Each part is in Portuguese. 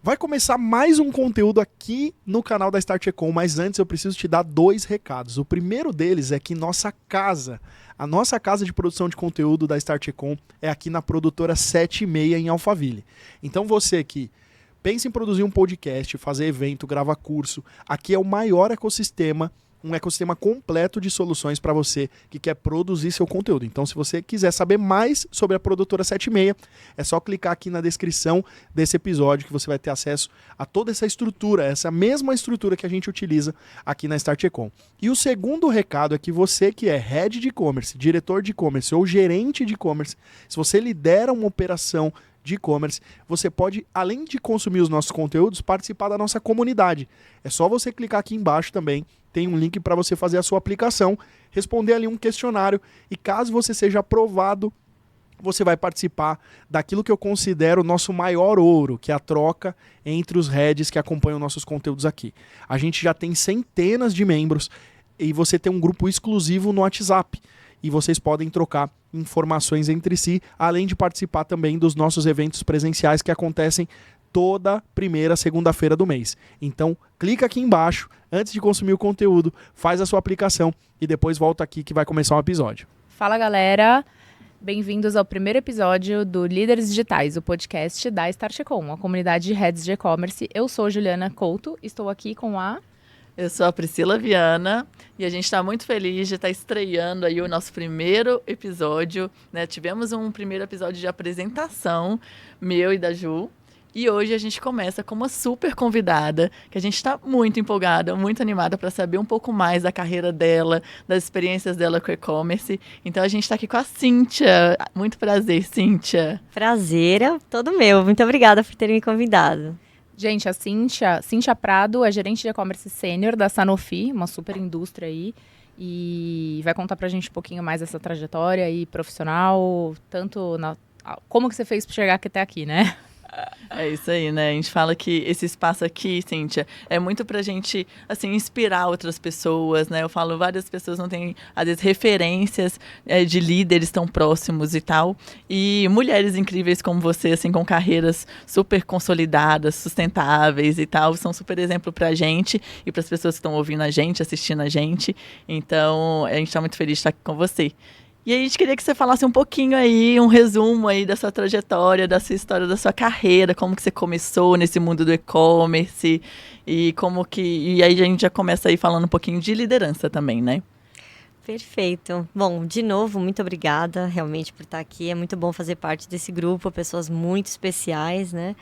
Vai começar mais um conteúdo aqui no canal da Start Ecom, mas antes eu preciso te dar 2 recados. O primeiro deles é que a nossa casa de produção de conteúdo da Start Ecom é aqui na produtora 76 em Alphaville. Então você que pensa em produzir um podcast, fazer evento, gravar curso, aqui é o maior ecossistema, um ecossistema completo de soluções para você que quer produzir seu conteúdo. Então, se você quiser saber mais sobre a produtora 76, é só clicar aqui na descrição desse episódio que você vai ter acesso a toda essa estrutura, essa mesma estrutura que a gente utiliza aqui na Start Ecom. E o segundo recado é que você que é head de e-commerce, diretor de e-commerce ou gerente de e-commerce, se você lidera uma operação de e-commerce, você pode, além de consumir os nossos conteúdos, participar da nossa comunidade. É só você clicar aqui embaixo também, tem um link para você fazer a sua aplicação, responder ali um questionário e caso você seja aprovado, você vai participar daquilo que eu considero o nosso maior ouro, que é a troca entre os heads que acompanham nossos conteúdos aqui. A gente já tem centenas de membros e você tem um grupo exclusivo no WhatsApp. E vocês podem trocar informações entre si, além de participar também dos nossos eventos presenciais que acontecem toda primeira segunda-feira do mês. Então, clica aqui embaixo, antes de consumir o conteúdo, faz a sua aplicação e depois volta aqui que vai começar um episódio. Fala, galera! Bem-vindos ao primeiro episódio do Líderes Digitais, o podcast da Start Ecom, a comunidade de heads de e-commerce. Eu sou Juliana Couto, estou aqui com a... Eu sou a Priscila Viana e a gente está muito feliz de estar estreando aí o nosso primeiro episódio, né? Tivemos um primeiro episódio de apresentação, meu e da Ju, e hoje a gente começa com uma super convidada, que a gente está muito empolgada, muito animada para saber um pouco mais da carreira dela, das experiências dela com e-commerce. Então a gente está aqui com a Cíntia. Muito prazer, Cíntia. Prazer é todo meu. Muito obrigada por terem me convidado. Gente, a Cíntia Prado é gerente de e-commerce sênior da Sanofi, uma super indústria aí, e vai contar pra gente um pouquinho mais dessa trajetória aí profissional, tanto como que você fez pra chegar até aqui, né? É isso aí, né? A gente fala que esse espaço aqui, Cíntia, é muito pra gente, assim, inspirar outras pessoas, né? Eu falo, várias pessoas não têm, às vezes, referências de líderes tão próximos e tal. E mulheres incríveis como você, assim, com carreiras super consolidadas, sustentáveis e tal, são super exemplo pra gente e pras pessoas que estão ouvindo a gente, assistindo a gente. Então, a gente tá muito feliz de estar aqui com você. E a gente queria que você falasse um pouquinho aí, um resumo aí da sua trajetória, da sua história, da sua carreira, como que você começou nesse mundo do e-commerce e como que... E aí a gente já começa aí falando um pouquinho de liderança também, né? Perfeito. Bom, de novo, muito obrigada realmente por estar aqui. É muito bom fazer parte desse grupo, pessoas muito especiais, né?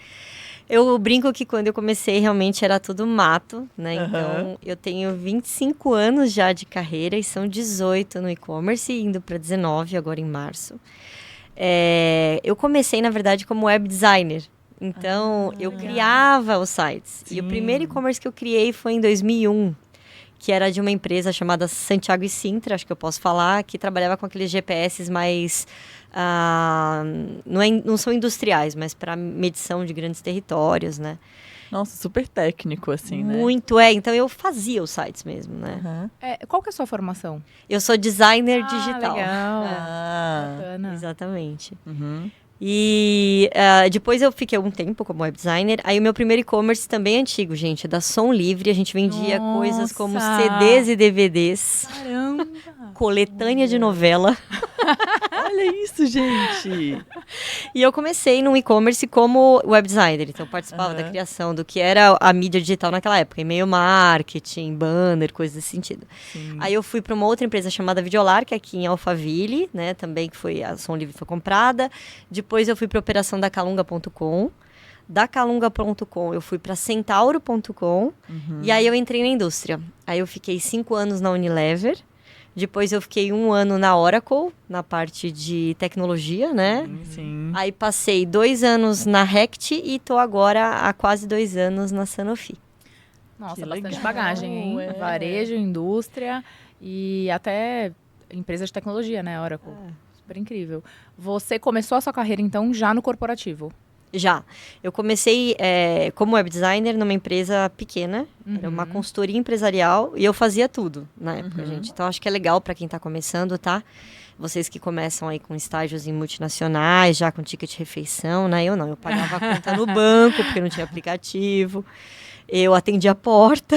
Eu brinco que quando eu comecei realmente era tudo mato, né? Uhum. Então, eu tenho 25 anos já de carreira e são 18 no e-commerce, indo para 19 agora em março. Eu comecei, na verdade, como web designer. Então, eu criava os sites. Sim. E o primeiro e-commerce que eu criei foi em 2001, que era de uma empresa chamada Santiago e Sintra, acho que eu posso falar, que trabalhava com aqueles GPS mais... não são industriais, mas para medição de grandes territórios, né? Nossa, super técnico, assim, né? Muito, então eu fazia os sites mesmo, né? Uhum. Qual que é a sua formação? Eu sou designer digital. Legal. Bacana. Exatamente. Uhum. E depois eu fiquei um tempo como web designer. Aí o meu primeiro e-commerce também é antigo, gente, da Som Livre. A gente vendia coisas como CDs e DVDs. Caramba! Coletânea de novela. Olha isso, gente! E eu comecei no e-commerce como web designer. Então eu participava da criação do que era a mídia digital naquela época. E-mail marketing, banner, coisas desse sentido. Sim. Aí eu fui para uma outra empresa chamada Videolar, que é aqui em Alphaville, né? Também que foi, a Som Livre foi comprada. Depois eu fui para a operação da Calunga.com. Da Calunga.com eu fui para Centauro.com. E aí eu entrei na indústria. Aí eu fiquei 5 anos na Unilever. Depois eu fiquei 1 ano na Oracle, na parte de tecnologia, né? Sim. Aí passei 2 anos na Rect e tô agora há quase 2 anos na Sanofi. Nossa, Que bastante legal, bagagem, hein? Varejo, indústria e até empresa de tecnologia, né, Oracle? Super incrível. Você começou a sua carreira, então, já no corporativo? Já. Eu comecei como web designer numa empresa pequena, era uma consultoria empresarial, e eu fazia tudo na época, gente. Então, acho que é legal para quem está começando, tá? Vocês que começam aí com estágios em multinacionais, já com ticket de refeição, né? Eu não, eu pagava a conta no banco, porque não tinha aplicativo. Eu atendia a porta,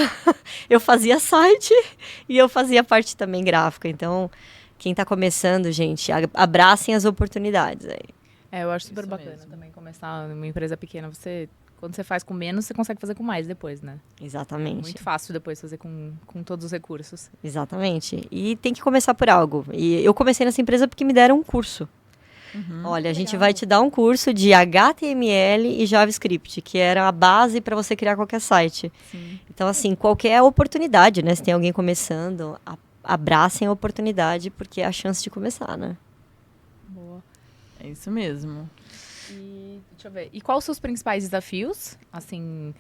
eu fazia site e eu fazia parte também gráfica. Então, quem está começando, gente, abracem as oportunidades aí. Eu acho super Isso bacana mesmo. também começar numa empresa pequena. Quando você faz com menos, você consegue fazer com mais depois, né? Exatamente. Muito fácil depois fazer com todos os recursos. Exatamente. E tem que começar por algo. E eu comecei nessa empresa porque me deram um curso. Olha, a gente Legal. vai te dar um curso de HTML e JavaScript, que era a base para você criar qualquer site. Sim. Então, assim, qualquer oportunidade, né? Se tem alguém começando, abracem a oportunidade, porque é a chance de começar, né? Boa. É isso mesmo. E, deixa eu ver. E quais os seus principais desafios, assim,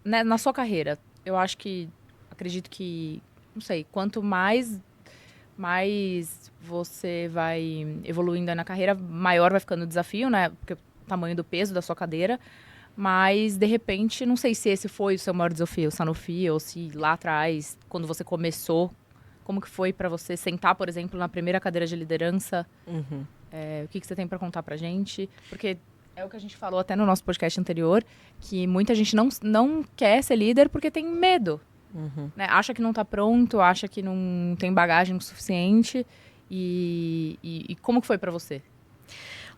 né, na sua carreira? Eu acredito que, não sei, quanto mais você vai evoluindo aí na carreira, maior vai ficando o desafio, né? Porque o tamanho do peso da sua cadeira. Mas, de repente, não sei se esse foi o seu maior desafio, Sanofi, ou se lá atrás, quando você começou, como que foi para você sentar, por exemplo, na primeira cadeira de liderança? Uhum. O que você tem para contar pra gente? Porque é o que a gente falou até no nosso podcast anterior, que muita gente não quer ser líder porque tem medo. Uhum. Né? Acha que não tá pronto, acha que não tem bagagem suficiente. E como que foi pra você?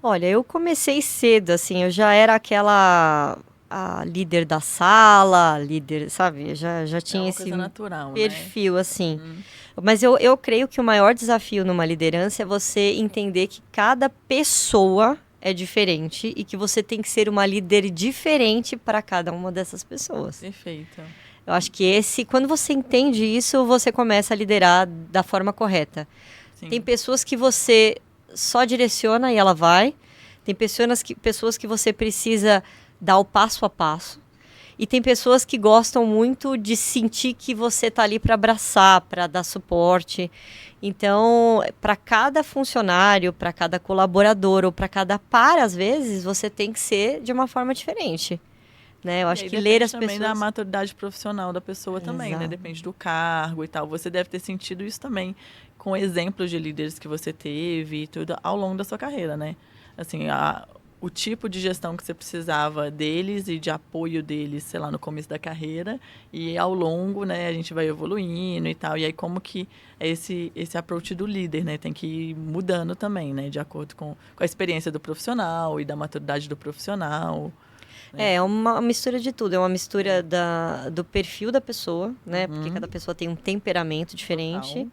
Olha, eu comecei cedo, assim, eu já era a líder da sala, líder, sabe? Eu já É tinha uma esse coisa natural, perfil, assim. né? Mas eu creio que o maior desafio numa liderança é você entender que cada pessoa é diferente e que você tem que ser uma líder diferente para cada uma dessas pessoas. Perfeito. Eu acho que quando você entende isso, você começa a liderar da forma correta. Sim. Tem pessoas que você só direciona e ela vai. Tem pessoas que você precisa dar o passo a passo. E tem pessoas que gostam muito de sentir que você está ali para abraçar, para dar suporte. Então, para cada funcionário, para cada colaborador ou para cada par, às vezes, você tem que ser de uma forma diferente. Né? Eu acho E aí que ler as depende também da pessoas... maturidade profissional da pessoa também, né? Exato. Depende do cargo e tal. Você deve ter sentido isso também com exemplos de líderes que você teve e tudo ao longo da sua carreira, né? Assim, o tipo de gestão que você precisava deles e de apoio deles, sei lá, no começo da carreira. E ao longo, né, a gente vai evoluindo e tal. E aí como que é esse approach do líder, né? Tem que ir mudando também, né? De acordo com a experiência do profissional e da maturidade do profissional. É uma mistura de tudo. É uma mistura do perfil da pessoa, né? Porque cada pessoa tem um temperamento diferente. Total.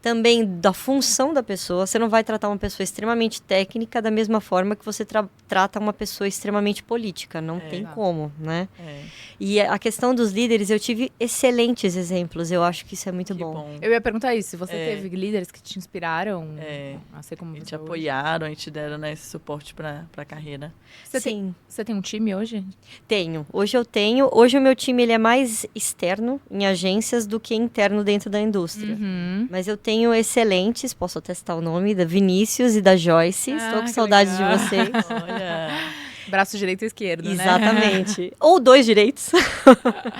Também da função da pessoa. Você não vai tratar uma pessoa extremamente técnica da mesma forma que você trata uma pessoa extremamente política. Não tem Exato. como, né? É, E a questão dos líderes, eu tive excelentes exemplos. Eu acho que isso é muito que bom. bom. Eu ia perguntar isso, se você É. teve líderes que te inspiraram É. a ser como E te você é hoje? apoiaram e te deram, né, esse suporte para a carreira. Sim, Você tem um time hoje? tenho. Hoje eu tenho. Hoje o meu time ele é mais externo em agências do que interno dentro da indústria. Uhum. Mas eu tenho excelentes, posso atestar o nome, da Vinícius e da Joyce. Estou com que saudades legal. de vocês. Olha, Braço direito e esquerdo, né? Exatamente. Ou dois direitos.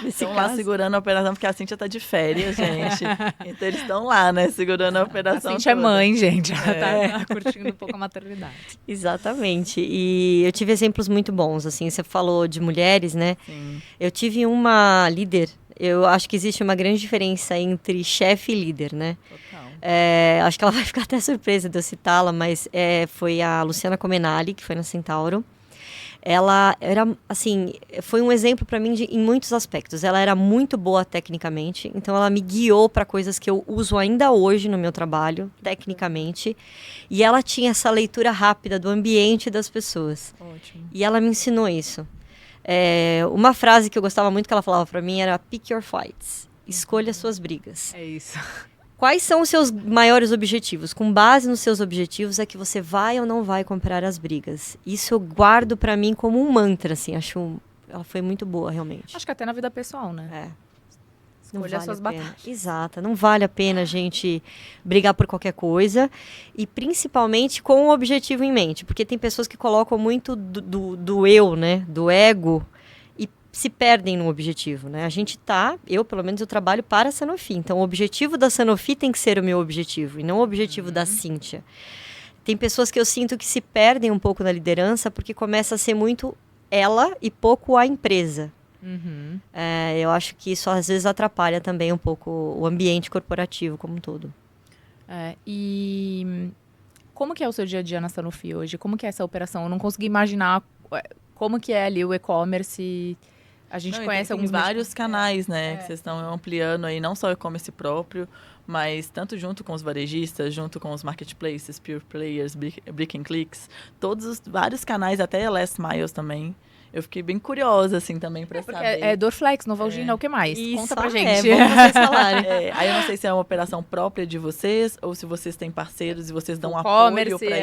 Nesse estão lá caso. segurando a operação, porque a Cíntia tá de férias, gente. Então eles estão lá, né, segurando a A operação Cintia é toda. mãe, gente. Ela tá curtindo um pouco a maternidade. Exatamente. E eu tive exemplos muito bons, assim, você falou de mulheres, né? Sim. Eu tive uma líder, eu acho que existe uma grande diferença entre chefe e líder, né? Total. Acho que ela vai ficar até surpresa de eu citá-la, mas foi a Luciana Comenali, que foi na Centauro. Ela era, assim, foi um exemplo para mim em muitos aspectos. Ela era muito boa tecnicamente, então ela me guiou para coisas que eu uso ainda hoje no meu trabalho, tecnicamente. E ela tinha essa leitura rápida do ambiente das pessoas. Ótimo. E ela me ensinou isso. Uma frase que eu gostava muito que ela falava para mim era pick your fights. Escolha suas brigas. É isso. Quais são os seus maiores objetivos? Com base nos seus objetivos é que você vai ou não vai comprar as brigas. Isso eu guardo pra mim como um mantra, assim. Ela foi muito boa, realmente. Acho que até na vida pessoal, né? Não Escolha vale suas a pena. batalhas. Exato. Não vale a pena a gente brigar por qualquer coisa. E principalmente com o objetivo em mente. Porque tem pessoas que colocam muito do eu, né? Do ego. E se perdem no objetivo, né? Eu pelo menos eu trabalho para a Sanofi, então o objetivo da Sanofi tem que ser o meu objetivo e não o objetivo da Cíntia. Tem pessoas que eu sinto que se perdem um pouco na liderança porque começa a ser muito ela e pouco a empresa. Eu acho que isso às vezes atrapalha também um pouco o ambiente corporativo como um todo. E como que é o seu dia a dia na Sanofi hoje? Como que é essa operação? Eu não consegui imaginar como que é ali o e-commerce. A gente conhece alguns vários canais, né? Que vocês estão ampliando aí, não só o e-commerce próprio, mas tanto junto com os varejistas, junto com os marketplaces, pure players, brick and clicks, todos os vários canais, até last miles também. Eu fiquei bem curiosa, assim, também, pra saber. É Dorflex, Novalgina, o que mais? Isso, conta pra gente. Vamos vocês falarem. Aí eu não sei se é uma operação própria de vocês ou se vocês têm parceiros e vocês dão E-commerce, apoio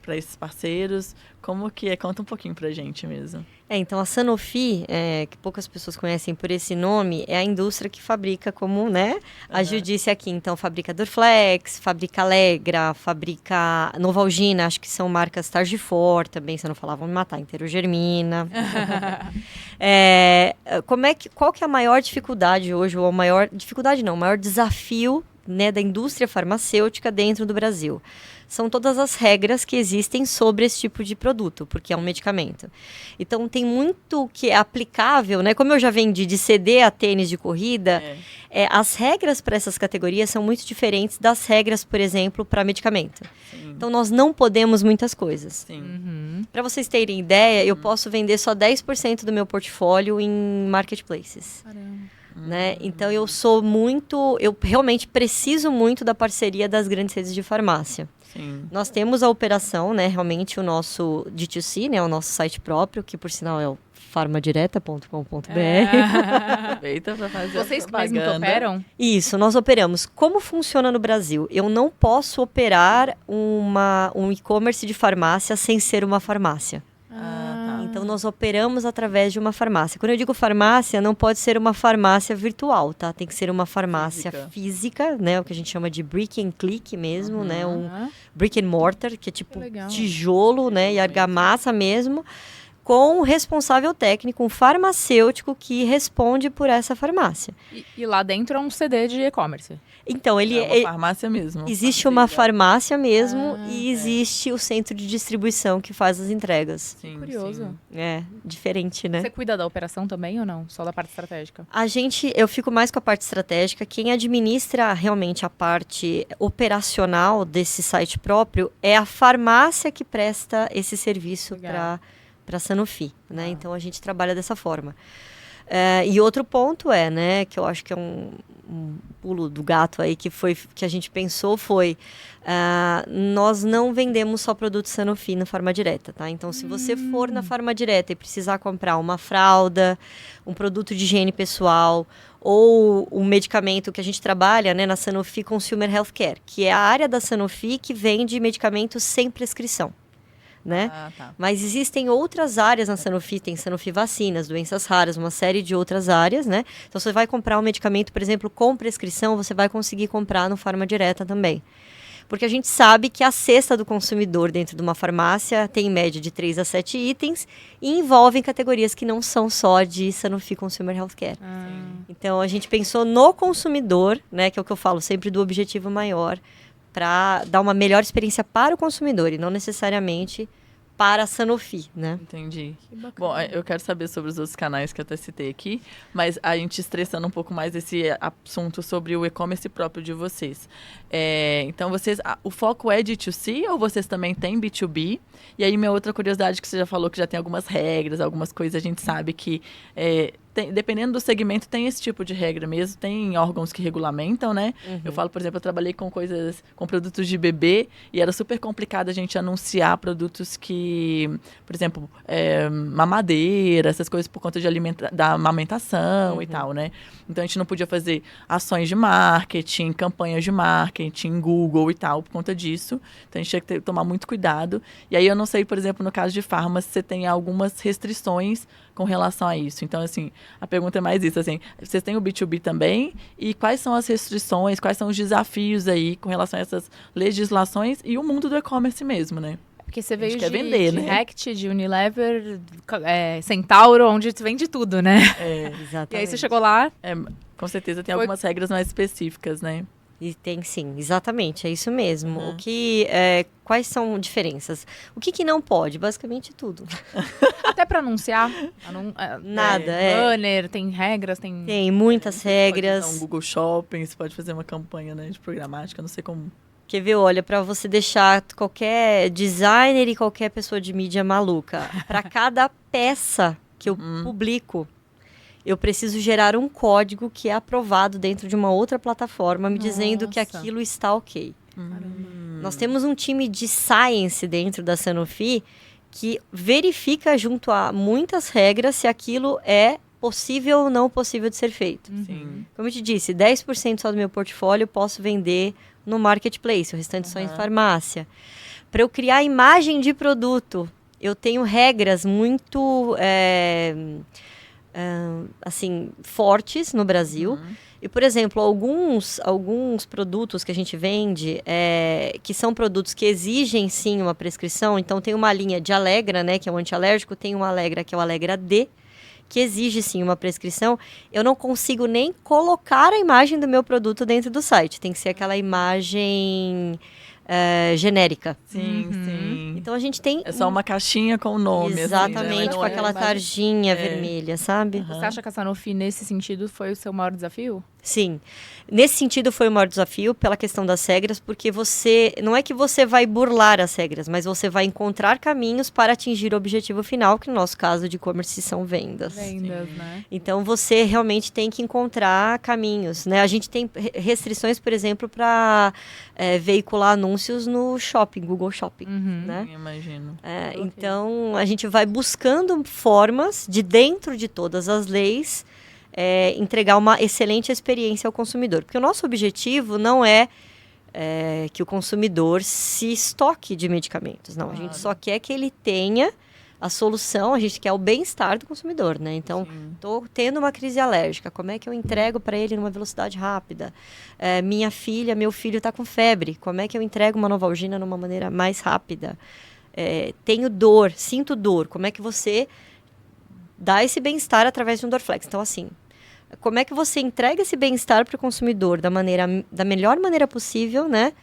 para esses parceiros. Como que é? Conta um pouquinho pra gente mesmo. Então a Sanofi, que poucas pessoas conhecem por esse nome, é a indústria que fabrica, como, né, a Gil disse aqui. Então fabrica Dorflex, fabrica Allegra, fabrica Novalgina, acho que são marcas Targifor também, se eu não falar, vão me matar, Interogermina. Qual que é a maior dificuldade hoje, ou o maior desafio, né, da indústria farmacêutica dentro do Brasil? São todas as regras que existem sobre esse tipo de produto, porque é um medicamento. Então, tem muito que é aplicável, né? Como eu já vendi de CD a tênis de corrida, as regras para essas categorias são muito diferentes das regras, por exemplo, para medicamento. Sim. Então, nós não podemos muitas coisas. Para vocês terem ideia, eu posso vender só 10% do meu portfólio em marketplaces. Caramba. Né? Então, eu realmente preciso muito da parceria das grandes redes de farmácia. Sim. Nós temos a operação, né, realmente o nosso D2C, né, o nosso site próprio, que por sinal é o farmadireta.com.br. Aproveita para fazer Vocês mesmos que operam? Isso, nós operamos. Como funciona no Brasil? Eu não posso operar um e-commerce de farmácia sem ser uma farmácia. Então, nós operamos através de uma farmácia. Quando eu digo farmácia, não pode ser uma farmácia virtual, tá? Tem que ser uma farmácia física, né? O que a gente chama de brick and click mesmo, né? Um brick and mortar, que é tipo tijolo, né? E argamassa mesmo, com um responsável técnico, um farmacêutico que responde por essa farmácia. E lá dentro é um CD de e-commerce? Então, É uma farmácia mesmo. Existe uma farmácia mesmo e existe o centro de distribuição que faz as entregas. Sim, curioso. Sim. É, diferente, né? Você cuida da operação também ou não? Só da parte estratégica? Eu fico mais com a parte estratégica. Quem administra realmente a parte operacional desse site próprio é a farmácia que presta esse serviço para a Sanofi, né? Então, a gente trabalha dessa forma. E outro ponto né, que eu acho que é um pulo do gato aí, que a gente pensou foi, nós não vendemos só produtos Sanofi na Farmadireta, tá? Então, se você for na Farmadireta e precisar comprar uma fralda, um produto de higiene pessoal, ou um medicamento que a gente trabalha, né, na Sanofi Consumer Healthcare, que é a área da Sanofi que vende medicamentos sem prescrição. Né? Mas existem outras áreas na Sanofi, tem Sanofi Vacinas, doenças raras, uma série de outras áreas, né? Então, você vai comprar um medicamento, por exemplo, com prescrição, você vai conseguir comprar no Farmadireta também. Porque a gente sabe que a cesta do consumidor dentro de uma farmácia tem em média de 3 a 7 itens e envolvem categorias que não são só de Sanofi Consumer Healthcare. Então, a gente pensou no consumidor, né? Que é o que eu falo sempre do objetivo maior, para dar uma melhor experiência para o consumidor e não necessariamente para a Sanofi, né? Entendi. Bom, eu quero saber sobre os outros canais que eu até citei aqui, mas a gente estressando um pouco mais esse assunto sobre o e-commerce próprio de vocês. Então, o foco é D2C ou vocês também têm B2B? E aí, minha outra curiosidade, que você já falou que já tem algumas regras, algumas coisas, a gente sabe que... dependendo do segmento, tem esse tipo de regra mesmo. Tem órgãos que regulamentam, né? Eu falo, por exemplo, eu trabalhei com produtos de bebê e era super complicado a gente anunciar produtos que, por exemplo, mamadeira, essas coisas por conta da amamentação e tal, né? Então, a gente não podia fazer ações de marketing, campanhas de marketing, Google e tal, por conta disso. Então, a gente tinha que tomar muito cuidado. E aí, eu não sei, por exemplo, no caso de farma, se você tem algumas restrições com relação a isso. Então, assim, a pergunta é mais isso, assim, vocês têm o B2B também? E quais são as restrições, quais são os desafios aí com relação a essas legislações e o mundo do e-commerce mesmo, né? Porque você A gente veio quer de, vender, de né? Rect, de Unilever, Centauro, onde vende tudo, né? Exatamente. E aí você chegou lá, Com certeza tem Foi- algumas regras mais específicas, né? E tem sim, exatamente, é isso mesmo. Uhum. Quais são diferenças? O que não pode? Basicamente tudo. até pra anunciar. Nada, Banner, tem regras, tem... Tem muitas Você pode regras. usar um Google Shopping, você pode fazer uma campanha, né, de programática, não sei como. Quer ver, olha, para você deixar qualquer designer e qualquer pessoa de mídia maluca, para cada peça que eu publico, eu preciso gerar um código que é aprovado dentro de uma outra plataforma, me dizendo que Nossa. aquilo está ok. Nós temos um time de science dentro da Sanofi que verifica junto a muitas regras se aquilo é possível ou não possível de ser feito. Sim. Como eu te disse, 10% só do meu portfólio eu posso vender no marketplace, o restante só em farmácia. Para eu criar imagem de produto, eu tenho regras muito assim fortes no Brasil. E, por exemplo, alguns produtos que a gente vende, que são produtos que exigem, sim, uma prescrição. Então, tem uma linha de Allegra, né, que é um antialérgico. Tem uma Allegra, que é o Allegra D, que exige, sim, uma prescrição. Eu não consigo nem colocar a imagem do meu produto dentro do site. Tem que ser aquela imagem genérica. Sim, sim. Então, a gente tem... É só uma caixinha com o nome. Exatamente, assim, né? com aquela tarjinha vermelha, sabe? Você acha que a Sanofi, nesse sentido, foi o seu maior desafio? Sim. Nesse sentido, foi o maior desafio pela questão das regras, porque não é que você vai burlar as regras, mas você vai encontrar caminhos para atingir o objetivo final, que no nosso caso de e-commerce são vendas. Vendas, né? Então, você realmente tem que encontrar caminhos, né? A gente tem restrições, por exemplo, para veicular anúncios no shopping, Google Shopping, né? Sim, imagino. Então, a gente vai buscando formas de, dentro de todas as leis, entregar uma excelente experiência ao consumidor. Porque o nosso objetivo não é que o consumidor se estoque de medicamentos. Não, a gente só quer que ele tenha a solução, a gente quer o bem-estar do consumidor, né? Então, estou tendo uma crise alérgica, como é que eu entrego para ele numa velocidade rápida? Meu filho está com febre, como é que eu entrego uma Novalgina numa maneira mais rápida? Tenho dor, sinto dor, como é que você dá esse bem-estar através de um Dorflex? Então, assim, como é que você entrega esse bem-estar para o consumidor da melhor maneira possível, né?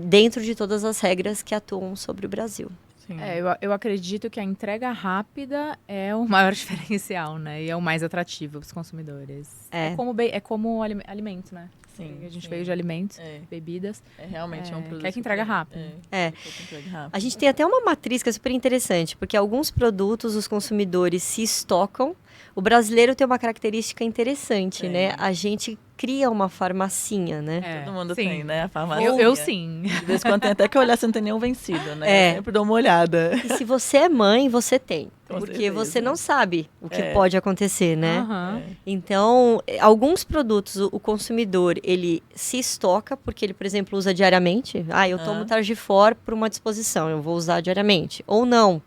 Dentro de todas as regras que atuam sobre o Brasil. Sim. Eu acredito que a entrega rápida é o maior diferencial, né? E é o mais atrativo para os consumidores. É como alimento, né? Sim, A gente sim. veio de alimentos, bebidas. É realmente um produto. Quer que entrega rápido. Quer que entregue rápido. A gente tem até uma matriz que é super interessante, porque alguns produtos os consumidores se estocam. O brasileiro tem uma característica interessante, né? A gente cria uma farmacinha, né? Todo mundo sim. tem, né? A farmácia. Eu sim. De vez em quando tem até que olhar se não tem nenhum vencido, né? Eu sempre dou uma olhada. E se você é mãe, você tem. Com Porque certeza. você não sabe o que pode acontecer, né? Aham. Então, alguns produtos, o consumidor, ele se estoca, porque ele, por exemplo, usa diariamente. Eu tomo Targifor por uma disposição, eu vou usar diariamente. Ou não.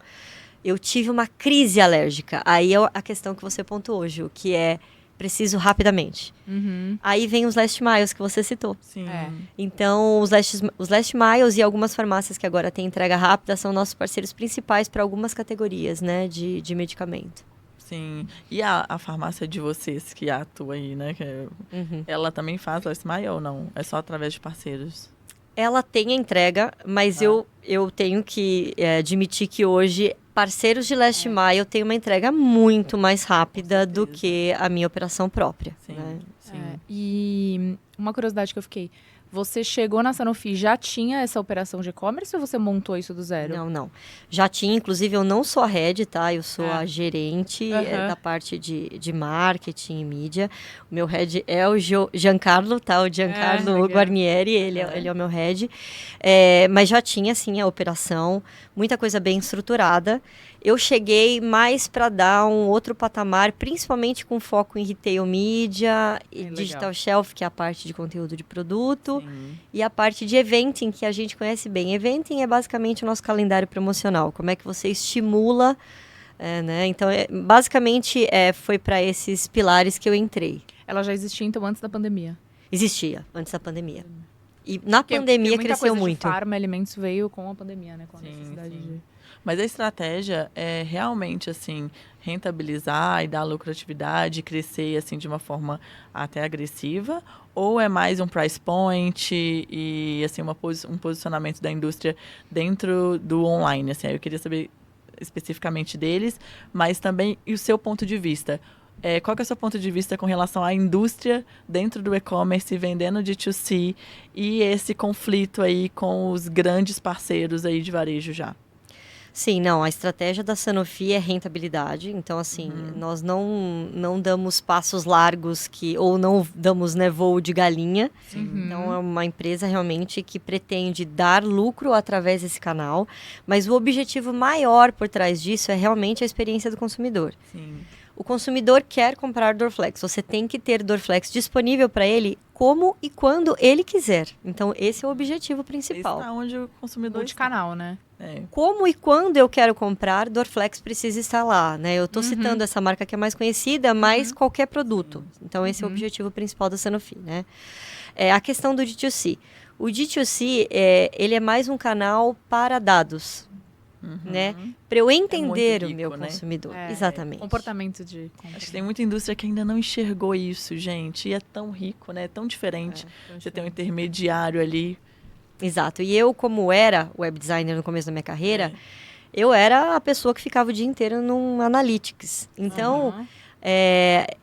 Eu tive uma crise alérgica. Aí é a questão que você pontuou, Ju, que é preciso rapidamente. Aí vem os last miles que você citou. Sim. Então, os last miles e algumas farmácias que agora têm entrega rápida são nossos parceiros principais para algumas categorias, né, de medicamento. Sim. E a farmácia de vocês que atua aí, né? Ela também faz last mile ou não? É só através de parceiros? Ela tem a entrega, mas eu tenho que admitir que hoje parceiros de last mile têm uma entrega muito mais rápida do que a minha operação própria. Sim, Né? sim. E uma curiosidade que eu fiquei. Você chegou na Sanofi, já tinha essa operação de e-commerce ou você montou isso do zero? Não. Já tinha, inclusive, eu não sou a head, tá? Eu sou a gerente da parte de marketing e mídia. O meu head é o Giancarlo, tá? O Giancarlo Guarnieri, ele é o meu head. Mas já tinha, sim, a operação, muita coisa bem estruturada. Eu cheguei mais para dar um outro patamar, principalmente com foco em retail media, digital shelf, que é a parte de conteúdo de produto, e a parte de eventing, que a gente conhece bem. Eventing é basicamente o nosso calendário promocional, como é que você estimula, né? Então, basicamente, foi para esses pilares que eu entrei. Ela já existia, então, antes da pandemia? Existia, antes da pandemia. E na Porque pandemia muita cresceu coisa muito. de farma, alimentos veio com a pandemia, né? Com a Sim, necessidade sim. de... Mas a de... Mas a estratégia é realmente, assim, rentabilizar e dar lucratividade, crescer, assim, de uma forma até agressiva? Ou é mais um price point e, assim, um posicionamento da indústria dentro do online? Assim, aí eu queria saber especificamente deles, mas também e o seu ponto de vista. Qual que é o seu ponto de vista com relação à indústria dentro do e-commerce, vendendo D2C e esse conflito aí com os grandes parceiros aí de varejo já? Sim, não, a estratégia da Sanofi é rentabilidade. Então, assim, nós não damos passos largos ou não damos, né, voo de galinha. Então, é uma empresa realmente que pretende dar lucro através desse canal. Mas o objetivo maior por trás disso é realmente a experiência do consumidor. Sim. O consumidor quer comprar Dorflex. Você tem que ter Dorflex disponível para ele como e quando ele quiser. Então, esse é o objetivo principal. Está onde o consumidor está. Multicanal, né? Como e quando eu quero comprar, Dorflex precisa estar lá, né? Eu estou citando essa marca que é mais conhecida, mas qualquer produto. Então, esse é o objetivo principal da Sanofi, né? A questão do D2C. O D2C, ele é mais um canal para dados, né? Para eu entender rico, o meu né? consumidor. Exatamente. Comportamento de compra. Acho que tem muita indústria que ainda não enxergou isso, gente. E é tão rico, né? É tão diferente. Você tem um intermediário ali. Exato. E eu, como era web designer no começo da minha carreira, eu era a pessoa que ficava o dia inteiro num Analytics. Então,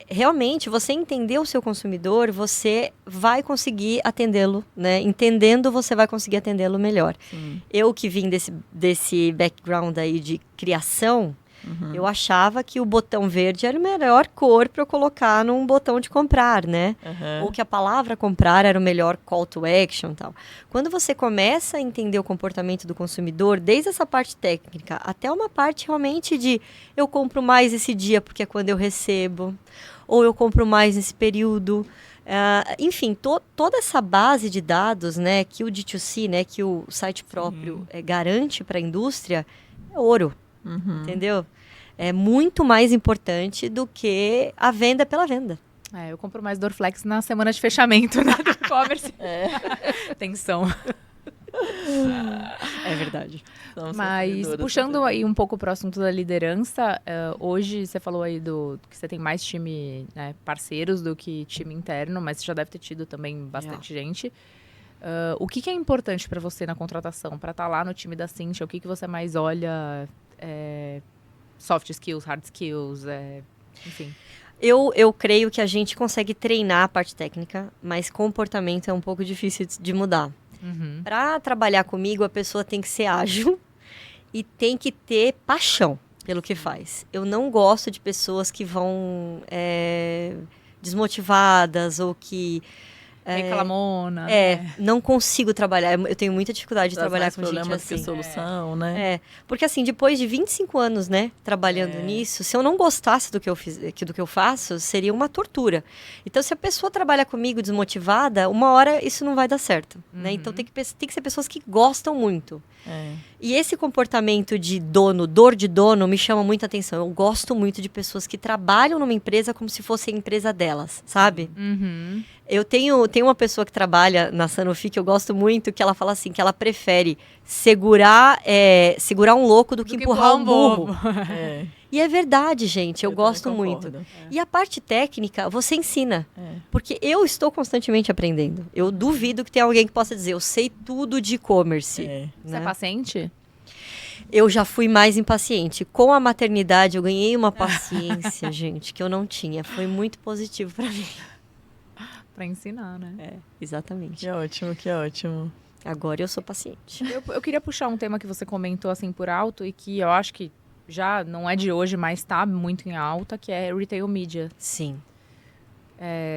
realmente, você entender o seu consumidor, você vai conseguir atendê-lo, né? Entendendo, você vai conseguir atendê-lo melhor. Sim. Eu que vim desse background aí de criação, eu achava que o botão verde era a melhor cor para eu colocar num botão de comprar, né? Ou que a palavra comprar era o melhor call to action e tal. Quando você começa a entender o comportamento do consumidor, desde essa parte técnica até uma parte realmente de eu compro mais esse dia porque é quando eu recebo, ou eu compro mais nesse período. Enfim, toda essa base de dados, né, que o D2C, né, que o site próprio garante para a indústria, é ouro. Entendeu? É muito mais importante do que a venda pela venda. Eu compro mais Dorflex na semana de fechamento, né, do e-commerce. Tensão. É verdade. Mas puxando aí um pouco para o assunto da liderança, hoje você falou aí que você tem mais time, né, parceiros do que time interno, mas você já deve ter tido também bastante gente. O que é importante para você na contratação, para estar lá no time da Cynthia? O que você mais olha? Soft skills, hard skills, enfim. Eu creio que a gente consegue treinar a parte técnica, mas comportamento é um pouco difícil de mudar. Para trabalhar comigo, a pessoa tem que ser ágil e tem que ter paixão pelo que faz. Eu não gosto de pessoas que vão desmotivadas ou que... reclamona. Não consigo trabalhar. Eu tenho muita dificuldade de trabalhar com gente assim. Que solução, né? Porque assim, depois de 25 anos, né, trabalhando nisso, se eu não gostasse do que eu faço, seria uma tortura. Então, se a pessoa trabalha comigo desmotivada, uma hora isso não vai dar certo, né? Então, tem que ser pessoas que gostam muito. E esse comportamento de dor de dono, me chama muita atenção. Eu gosto muito de pessoas que trabalham numa empresa como se fosse a empresa delas, sabe? Eu tenho uma pessoa que trabalha na Sanofi que eu gosto muito, que ela fala assim, que ela prefere segurar um louco do que empurrar um burro. E é verdade, gente, eu gosto muito. E a parte técnica, você ensina. Porque eu estou constantemente aprendendo. Eu duvido que tenha alguém que possa dizer, eu sei tudo de e-commerce. Né? Você é paciente? Eu já fui mais impaciente. Com a maternidade, eu ganhei uma paciência, gente, que eu não tinha. Foi muito positivo para mim. Para ensinar, né? Exatamente. Que ótimo. Agora eu sou paciente. Eu queria puxar um tema que você comentou assim por alto e que eu acho que já não é de hoje, mas está muito em alta, que é retail media. Sim.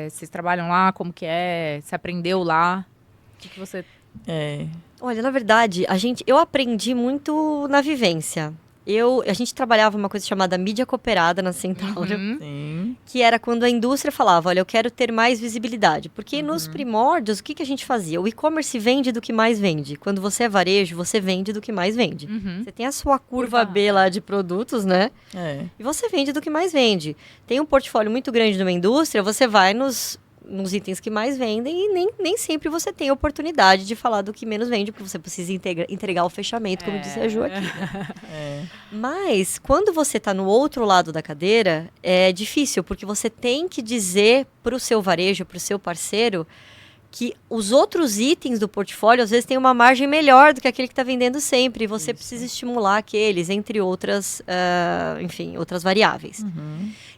Vocês trabalham lá? Como que é? Você aprendeu lá? O que você... Olha, na verdade, eu aprendi muito na vivência. A gente trabalhava uma coisa chamada mídia cooperada na Centauro, que era quando a indústria falava, olha, eu quero ter mais visibilidade. Porque nos primórdios, o que a gente fazia? O e-commerce vende do que mais vende. Quando você é varejo, você vende do que mais vende. Você tem a sua curva B lá de produtos, né? E você vende do que mais vende. Tem um portfólio muito grande de uma indústria, você vai nos nos itens que mais vendem e nem sempre você tem a oportunidade de falar do que menos vende, porque você precisa entregar o fechamento, como disse a Ju aqui. Mas, quando você está no outro lado da cadeira, é difícil, porque você tem que dizer para o seu varejo, para o seu parceiro, que os outros itens do portfólio, às vezes, têm uma margem melhor do que aquele que está vendendo sempre. E você precisa estimular aqueles, entre outras, outras variáveis.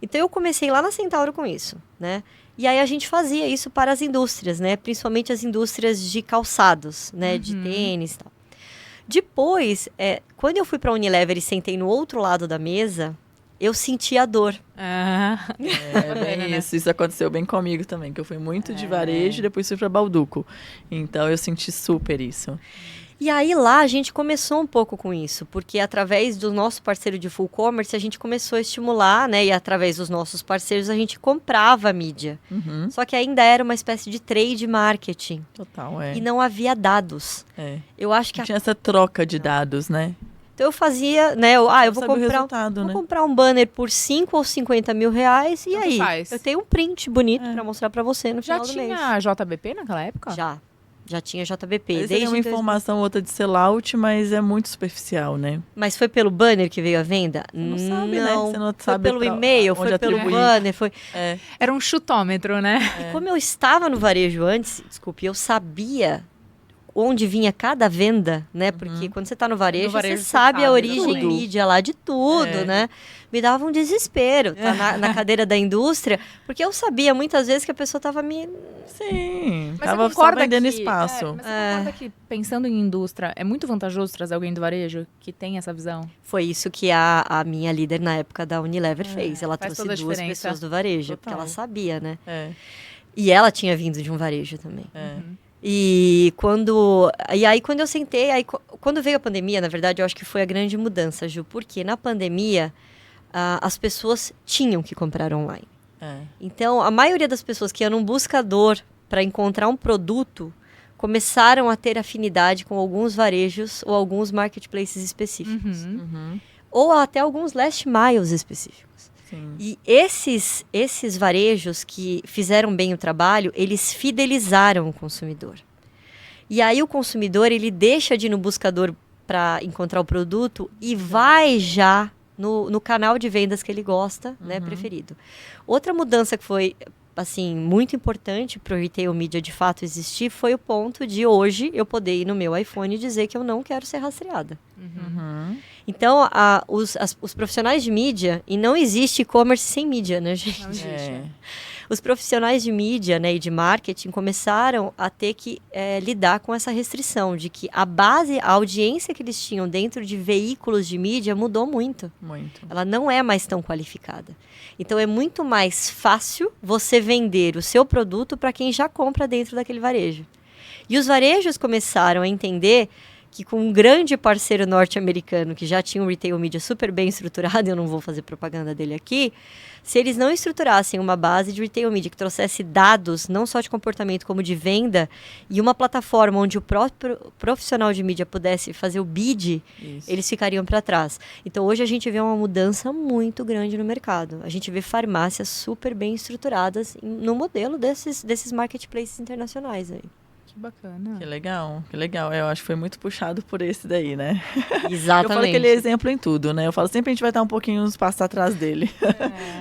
Então, eu comecei lá na Centauro com isso, né? E aí, a gente fazia isso para as indústrias, né? Principalmente as indústrias de calçados, né? De tênis e tal. Depois, quando eu fui para a Unilever e sentei no outro lado da mesa, eu senti a dor. Bem isso aconteceu bem comigo também, que eu fui muito de varejo e depois fui para Bauducco. Então eu senti super isso. E aí lá a gente começou um pouco com isso, porque através do nosso parceiro de full commerce a gente começou a estimular, né? E através dos nossos parceiros a gente comprava a mídia. Só que ainda era uma espécie de trade marketing. Total, E não havia dados. Eu acho que tinha essa troca de dados, né? Então eu fazia, né? Eu vou comprar um banner por 5 ou 50 mil reais. E aí? Eu tenho um print bonito para mostrar para você no final do mês. Já tinha JBP naquela época? Já tinha JBP. Tem uma informação outra de sellout, mas é muito superficial, né? Mas foi pelo banner que veio a venda? Não sabe, né? Você não foi sabe pelo e-mail, foi pelo banner, foi... Era um chutômetro, né? E como eu estava no varejo antes, desculpe, eu sabia onde vinha cada venda, né? Porque quando você está no varejo, você sabe a origem mídia lá de tudo, né? Me dava um desespero tá na cadeira da indústria, porque eu sabia muitas vezes que a pessoa estava me... Sim, mas estava só vendendo espaço. Mas você concorda que, pensando em indústria, é muito vantajoso trazer alguém do varejo que tem essa visão? Foi isso que a minha líder na época da Unilever fez. Ela trouxe duas pessoas do varejo, porque ela sabia, né? E ela tinha vindo de um varejo também. E aí quando eu sentei, quando veio a pandemia, na verdade, eu acho que foi a grande mudança, Ju, porque na pandemia as pessoas tinham que comprar online. Então, a maioria das pessoas que iam num buscador para encontrar um produto começaram a ter afinidade com alguns varejos ou alguns marketplaces específicos. Ou até alguns last miles específicos. E esses varejos que fizeram bem o trabalho, eles fidelizaram o consumidor. E aí o consumidor, ele deixa de ir no buscador para encontrar o produto e vai já no canal de vendas que ele gosta, né, preferido. Outra mudança que foi, assim, muito importante para o retail media de fato existir foi o ponto de hoje eu poder ir no meu iPhone e dizer que eu não quero ser rastreada. Então, os profissionais de mídia, e não existe e-commerce sem mídia, né, gente? Não existe. Os profissionais de mídia, né, e de marketing começaram a ter que lidar com essa restrição de que a audiência que eles tinham dentro de veículos de mídia mudou muito. Ela não é mais tão qualificada. Então, é muito mais fácil você vender o seu produto para quem já compra dentro daquele varejo. E os varejos começaram a entender que com um grande parceiro norte-americano que já tinha um retail media super bem estruturado, eu não vou fazer propaganda dele aqui, se eles não estruturassem uma base de retail media que trouxesse dados, não só de comportamento como de venda, e uma plataforma onde o próprio profissional de mídia pudesse fazer o bid, eles ficariam para trás. Então, hoje a gente vê uma mudança muito grande no mercado. A gente vê farmácias super bem estruturadas no modelo desses marketplaces internacionais aí. Que bacana. Que legal. Eu acho que foi muito puxado por esse daí, né? Exatamente. Eu falo que ele é exemplo em tudo, né? Eu falo sempre a gente vai estar um pouquinho uns passos atrás dele.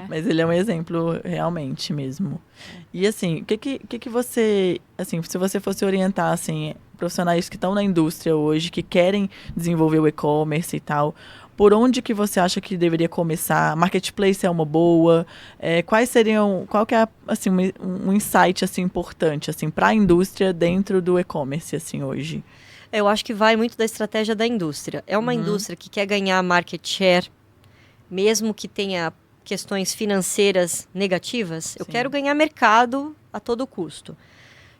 Mas ele é um exemplo realmente mesmo. E assim, o que você... Assim, se você fosse orientar, assim, profissionais que estão na indústria hoje, que querem desenvolver o e-commerce e tal... Por onde que você acha que deveria começar? Marketplace é uma boa? Qual que é assim, um insight assim, importante assim, para a indústria dentro do e-commerce assim, hoje? Eu acho que vai muito da estratégia da indústria. É uma indústria que quer ganhar market share, mesmo que tenha questões financeiras negativas. Eu quero ganhar mercado a todo custo.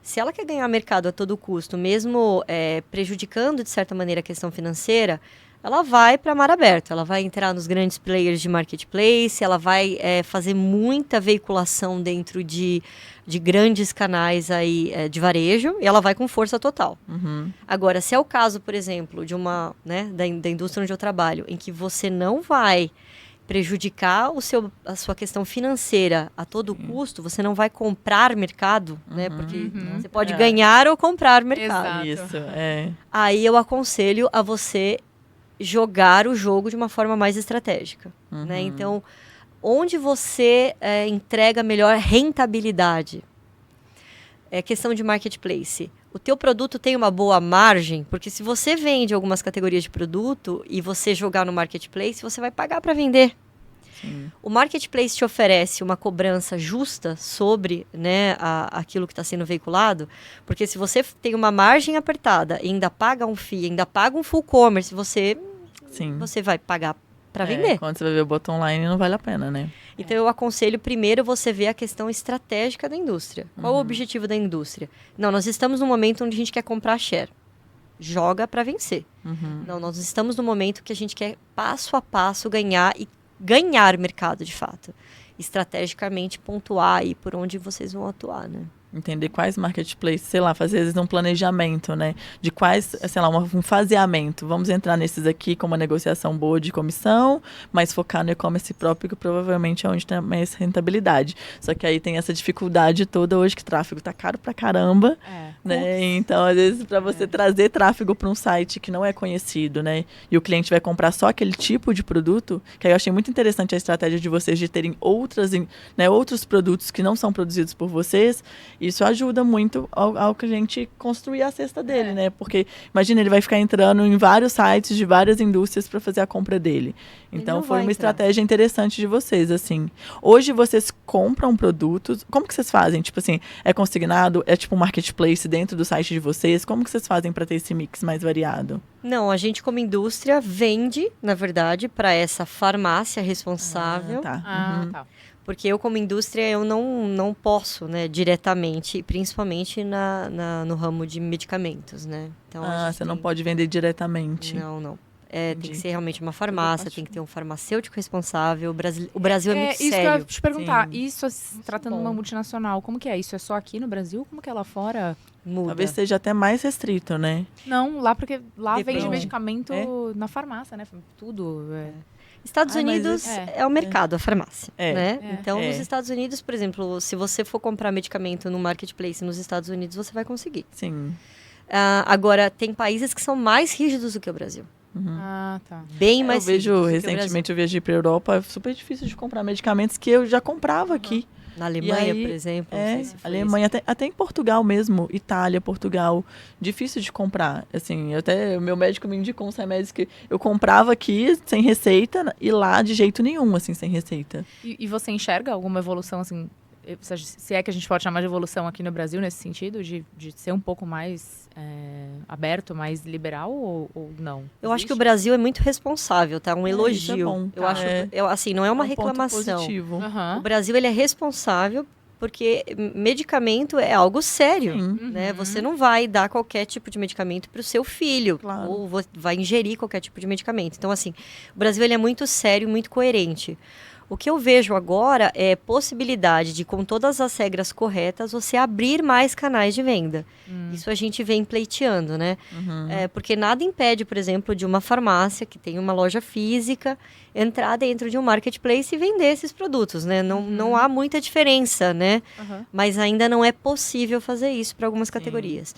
Se ela quer ganhar mercado a todo custo, mesmo prejudicando de certa maneira a questão financeira, ela vai para mar aberto, ela vai entrar nos grandes players de marketplace, ela vai fazer muita veiculação dentro de grandes canais aí, de varejo, e ela vai com força total. Agora, se é o caso, por exemplo, de da indústria onde eu trabalho, em que você não vai prejudicar a sua questão financeira a todo custo, você não vai comprar mercado, né? Porque você pode ganhar ou comprar mercado. Isso, Aí eu aconselho a você jogar o jogo de uma forma mais estratégica, né? Então, onde você entrega melhor rentabilidade? É questão de marketplace. O teu produto tem uma boa margem, porque se você vende algumas categorias de produto e você jogar no marketplace, você vai pagar para vender. Sim. O marketplace te oferece uma cobrança justa sobre, né, aquilo que está sendo veiculado, porque se você tem uma margem apertada e ainda paga um FII, ainda paga um full commerce, você vai pagar para vender. Quando você vai ver o bottom line, não vale a pena, né? Então, eu aconselho primeiro você ver a questão estratégica da indústria. Qual o objetivo da indústria? Não, nós estamos num momento onde a gente quer comprar share. Joga para vencer. Não, nós estamos no momento que a gente quer, passo a passo, ganhar mercado, de fato. Estrategicamente pontuar aí por onde vocês vão atuar, né? Entender quais marketplaces, sei lá, fazer às vezes um planejamento, né? De quais, sei lá, um faseamento. Vamos entrar nesses aqui com uma negociação boa de comissão, mas focar no e-commerce próprio, que provavelmente é onde tem mais rentabilidade. Só que aí tem essa dificuldade toda hoje, que tráfego tá caro pra caramba, né? Então, às vezes, para você trazer tráfego para um site que não é conhecido, né? E o cliente vai comprar só aquele tipo de produto, que aí eu achei muito interessante a estratégia de vocês de terem outros produtos que não são produzidos por vocês. Isso ajuda muito ao cliente construir a cesta dele, né? Porque, imagina, ele vai ficar entrando em vários sites de várias indústrias para fazer a compra dele. Então, foi uma estratégia interessante de vocês, assim. Hoje, vocês compram produtos... Como que vocês fazem? Tipo assim, é consignado? É tipo um marketplace dentro do site de vocês? Como que vocês fazem para ter esse mix mais variado? Não, a gente como indústria vende, na verdade, para essa farmácia responsável. Tá. Porque eu, como indústria, eu não posso, né, diretamente, principalmente no ramo de medicamentos, né? Então, você não pode vender diretamente. Não. Tem que ser realmente uma farmácia, tem que ter um farmacêutico responsável. O Brasil é muito isso sério. Que eu ia te perguntar. Sim. Isso, tratando de uma multinacional, como que é? Isso é só aqui no Brasil? Como que é lá fora? Muda. Talvez seja até mais restrito, né? Não, lá porque lá Depende. vende medicamento na farmácia, né? Tudo. Estados Unidos é o mercado, a farmácia, né? Então, nos Estados Unidos, por exemplo, se você for comprar medicamento no marketplace nos Estados Unidos, você vai conseguir. Sim. Agora, tem países que são mais rígidos do que o Brasil. Tá. Bem mais Eu vejo, rígidos do que o recentemente eu viajei para a Europa, é super difícil de comprar medicamentos que eu já comprava aqui. Na Alemanha, aí, por exemplo. Não sei se foi Alemanha, até em Portugal mesmo, Itália, Portugal, difícil de comprar. Assim, o meu médico me indicou uns remédios que eu comprava aqui sem receita e lá de jeito nenhum, assim, sem receita. E você enxerga alguma evolução, assim, se é que a gente pode chamar de evolução aqui no Brasil, nesse sentido, de ser um pouco mais aberto, mais liberal ou não? Eu acho que o Brasil é muito responsável, tá? Um elogio. Isso é bom, eu acho, assim, não é uma reclamação. Ponto positivo. O Brasil, ele é responsável porque medicamento é algo sério, né? Você não vai dar qualquer tipo de medicamento para o seu filho, ou vai ingerir qualquer tipo de medicamento. Então, assim, o Brasil, ele é muito sério, muito coerente. O que eu vejo agora é possibilidade de, com todas as regras corretas, você abrir mais canais de venda. Isso a gente vem pleiteando, né? Porque nada impede, por exemplo, de uma farmácia que tem uma loja física entrar dentro de um marketplace e vender esses produtos, né? Não há muita diferença, né? Mas ainda não é possível fazer isso para algumas categorias.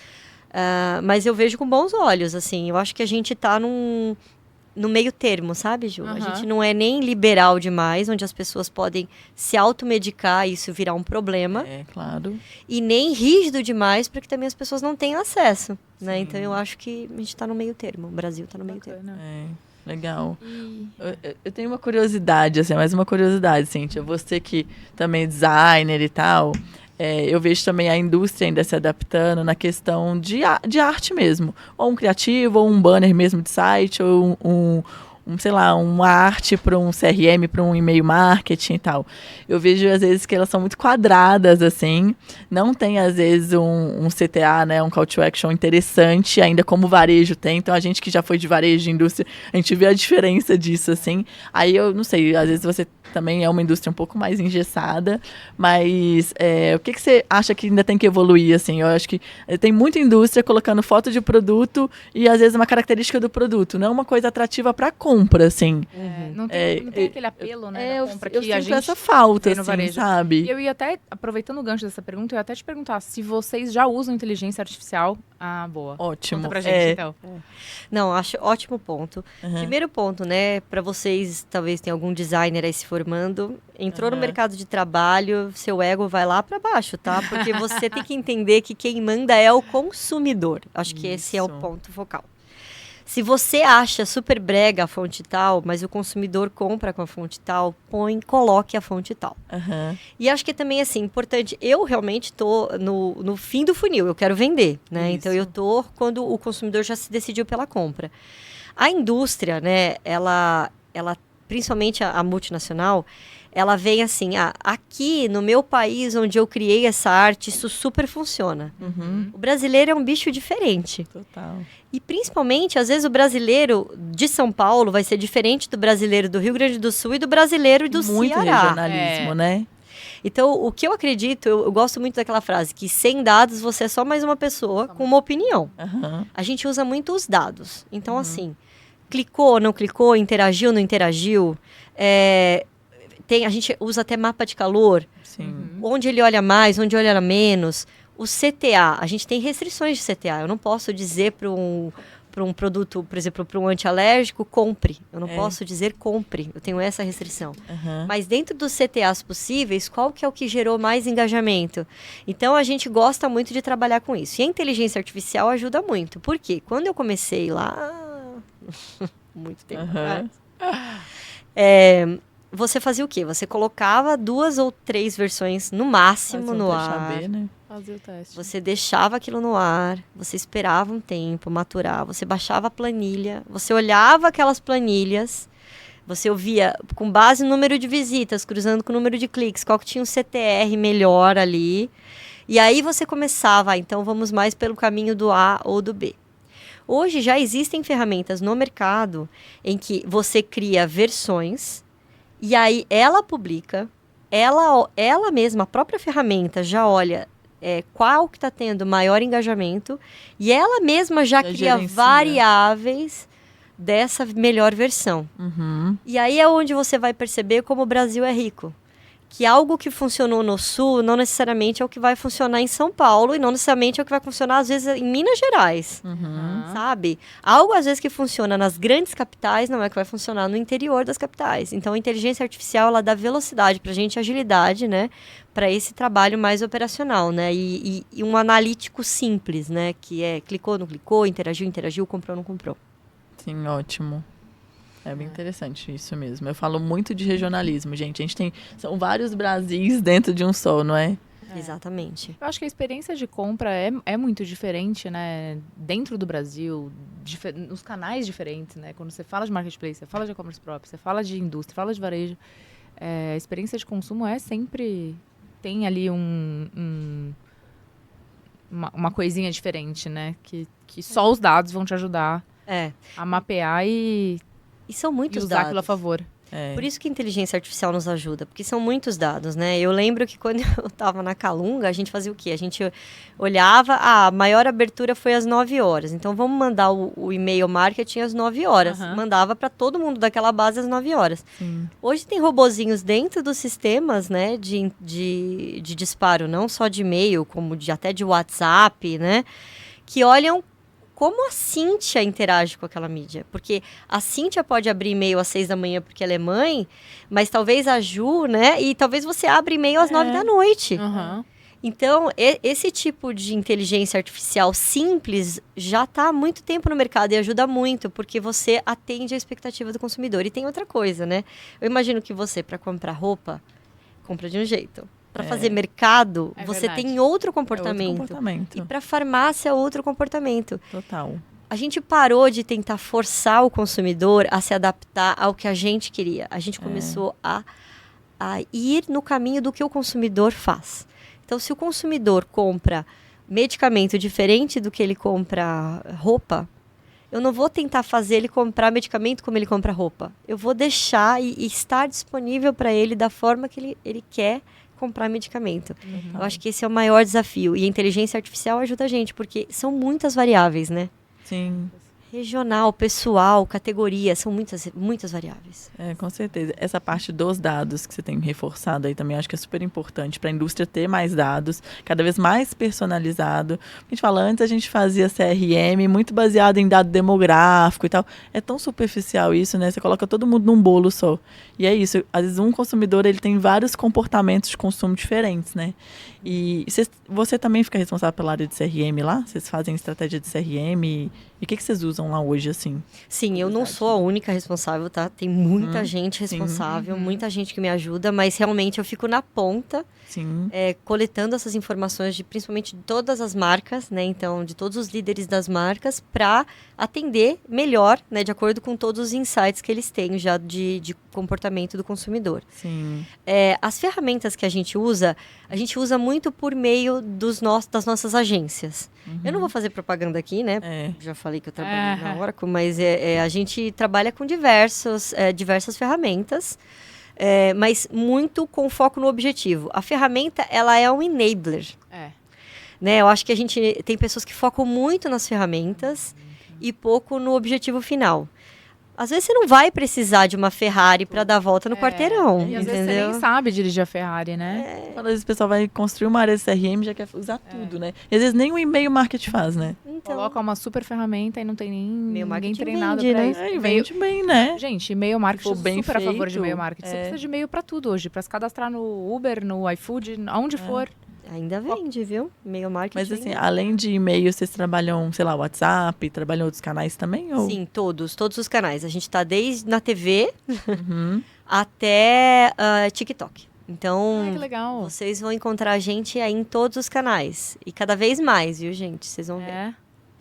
Mas eu vejo com bons olhos, assim. Eu acho que a gente está no meio termo, sabe, Ju? A gente não é nem liberal demais, onde as pessoas podem se automedicar e isso virar um problema. Claro. E nem rígido demais, para que também as pessoas não tenham acesso, né? Então, eu acho que a gente está no meio termo. O Brasil está no meio termo. Legal. Eu tenho uma curiosidade, assim, mais uma curiosidade, Cíntia. Você que também é designer e tal... eu vejo também a indústria ainda se adaptando na questão de arte mesmo. Ou um criativo, ou um banner mesmo de site, ou sei lá, uma arte para um CRM, para um e-mail marketing e tal. Eu vejo, às vezes, que elas são muito quadradas, assim. Não tem, às vezes, um CTA, né, um call to action interessante, ainda como o varejo tem. Então, a gente que já foi de varejo, de indústria, a gente vê a diferença disso, assim. Aí, eu não sei, às vezes você também é uma indústria um pouco mais engessada, mas o que você acha que ainda tem que evoluir, assim? Eu acho que tem muita indústria colocando foto de produto e, às vezes, uma característica do produto. Não é uma coisa atrativa para compra. compra, assim. Não tem aquele apelo, né, da compra Eu que sinto a gente essa falta, tem no assim, varejo. sabe? E eu ia até, aproveitando o gancho dessa pergunta, eu ia até te perguntar se vocês já usam inteligência artificial. Ah, boa. Ótimo. Conta pra gente, então. Não, acho ótimo ponto. Uhum. Primeiro ponto, né, para vocês, talvez tenha algum designer aí se formando, entrou no mercado de trabalho, seu ego vai lá para baixo, tá? Porque você tem que entender que quem manda é o consumidor. Acho que esse é o Isso. ponto focal. Se você acha super brega a fonte tal, mas o consumidor compra com a fonte tal, coloque a fonte tal. Aham. E acho que também, assim, importante, eu realmente tô no fim do funil, eu quero vender, né? Isso. Então, eu tô quando o consumidor já se decidiu pela compra. A indústria, né, ela principalmente a multinacional, ela vem assim, aqui no meu país onde eu criei essa arte, isso super funciona. Uhum. O brasileiro é um bicho diferente. Total. E principalmente, às vezes, o brasileiro de São Paulo vai ser diferente do brasileiro do Rio Grande do Sul e do brasileiro do Muito Ceará. regionalismo, né? Então, o que eu acredito, eu gosto muito daquela frase, que sem dados você é só mais uma pessoa com uma opinião. Aham. A gente usa muito os dados. Então, assim, clicou, não clicou, interagiu, não interagiu. A gente usa até mapa de calor, Sim. onde ele olha mais, onde olha menos. O CTA, a gente tem restrições de CTA. Eu não posso dizer para um produto, por exemplo, para um antialérgico, compre. Eu não posso dizer compre. Eu tenho essa restrição. Aham. Mas dentro dos CTAs possíveis, qual que é o que gerou mais engajamento? Então, a gente gosta muito de trabalhar com isso. E a inteligência artificial ajuda muito. Por quê? Quando eu comecei lá, muito tempo Aham. atrás, você fazia o quê? Você colocava 2 ou 3 versões no máximo Fazer um no teste ar. AB, né? Fazer o teste. Você deixava aquilo no ar, você esperava um tempo maturar, você baixava a planilha, você olhava aquelas planilhas, você ouvia com base no número de visitas, cruzando com o número de cliques, qual que tinha um CTR melhor ali. E aí você começava, então vamos mais pelo caminho do A ou do B. Hoje já existem ferramentas no mercado em que você cria versões e aí ela publica, ela mesma, a própria ferramenta já olha qual que está tendo maior engajamento e ela mesma já cria gerencia. variáveis dessa melhor versão. Uhum. E aí é onde você vai perceber como o Brasil é rico. Que algo que funcionou no Sul não necessariamente é o que vai funcionar em São Paulo e não necessariamente é o que vai funcionar, às vezes, em Minas Gerais. Uhum. Sabe? Algo, às vezes, que funciona nas grandes capitais não é que vai funcionar no interior das capitais. Então, a inteligência artificial, ela dá velocidade pra gente, agilidade, né? Para esse trabalho mais operacional, né? E um analítico simples, né? Que é clicou, não clicou, interagiu, comprou, não comprou. Sim, ótimo. É bem interessante isso mesmo. Eu falo muito de regionalismo, gente. A gente são vários Brasis dentro de um só, não é? Exatamente. Eu acho que a experiência de compra é muito diferente, né? Dentro do Brasil, nos canais diferentes, né? Quando você fala de marketplace, você fala de e-commerce próprio, você fala de indústria, fala de varejo. A experiência de consumo sempre tem ali uma coisinha diferente, né? Que só os dados vão te ajudar a mapear e são muitos usar dados. aquilo a favor. Por isso que a inteligência artificial nos ajuda, porque são muitos dados, né? Eu lembro que quando eu estava na Calunga, a gente fazia o quê? A gente olhava, a maior abertura foi às 9 horas, então vamos mandar o e-mail marketing às 9 horas. Mandava para todo mundo daquela base às 9 horas. Sim. Hoje tem robozinhos dentro dos sistemas, né, de disparo, não só de e-mail, como até de WhatsApp, né? Que olham como a Cíntia interage com aquela mídia. Porque a Cíntia pode abrir e-mail às 6 da manhã porque ela é mãe, mas talvez a Ju, né? E talvez você abra e-mail às 9 da noite. Então, esse tipo de inteligência artificial simples já está há muito tempo no mercado e ajuda muito, porque você atende a expectativa do consumidor. E tem outra coisa, né? Eu imagino que você, para comprar roupa, compra de um jeito. Para fazer mercado, você verdade. tem outro comportamento. Outro comportamento. E para farmácia, outro comportamento. Total. A gente parou de tentar forçar o consumidor a se adaptar ao que a gente queria. A gente começou a ir no caminho do que o consumidor faz. Então, se o consumidor compra medicamento diferente do que ele compra roupa, eu não vou tentar fazer ele comprar medicamento como ele compra roupa. Eu vou deixar e estar disponível para ele da forma que ele quer comprar medicamento. Eu acho que esse é o maior desafio. E a inteligência artificial ajuda a gente, porque são muitas variáveis, né? Sim. Regional, pessoal, categoria, são muitas variáveis. Com certeza. Essa parte dos dados que você tem reforçado aí também, acho que é super importante para a indústria ter mais dados, cada vez mais personalizado. A gente fala, antes a gente fazia CRM muito baseado em dado demográfico e tal. É tão superficial isso, né? Você coloca todo mundo num bolo só. E é isso. Às vezes um consumidor, ele tem vários comportamentos de consumo diferentes, né? E você também fica responsável pela área de CRM lá? Vocês fazem estratégia de CRM? E o que vocês usam lá hoje, assim? Sim, eu não sou a única responsável, tá? Tem muita gente responsável, muita gente que me ajuda, mas realmente eu fico na ponta, coletando essas informações, principalmente de todas as marcas, né? Então, de todos os líderes das marcas, para atender melhor, né? De acordo com todos os insights que eles têm já de comportamento do consumidor. Sim. As ferramentas que a gente usa muito por meio das nossas agências. Eu não vou fazer propaganda aqui, né? Já falei que eu trabalho na Oracle, mas a gente trabalha com diversas ferramentas, mas muito com foco no objetivo. A ferramenta, ela é um enabler. Né? Eu acho que a gente tem pessoas que focam muito nas ferramentas e pouco no objetivo final. Às vezes você não vai precisar de uma Ferrari para dar a volta no quarteirão, e às entendeu? vezes você nem sabe dirigir a Ferrari, né? Às vezes o pessoal vai construir uma área de CRM e já quer usar tudo, né? E às vezes nem o e-mail marketing faz, né? Então, Coloca uma super ferramenta e não tem ninguém marketing treinado vende, pra né? isso. E vende bem, né? Gente, e-mail marketing, eu sou bem super a favor de feito, e-mail marketing. Você precisa de e-mail pra tudo hoje, pra se cadastrar no Uber, no iFood, aonde for. ainda vende, viu? E-mail marketing. Mas assim, além de e-mail, vocês trabalham, sei lá, WhatsApp, trabalham outros canais também? Ou? Sim, todos os canais. A gente tá desde na TV até TikTok. Então, Que legal. vocês vão encontrar a gente aí em todos os canais. E cada vez mais, viu, gente? Vocês vão ver.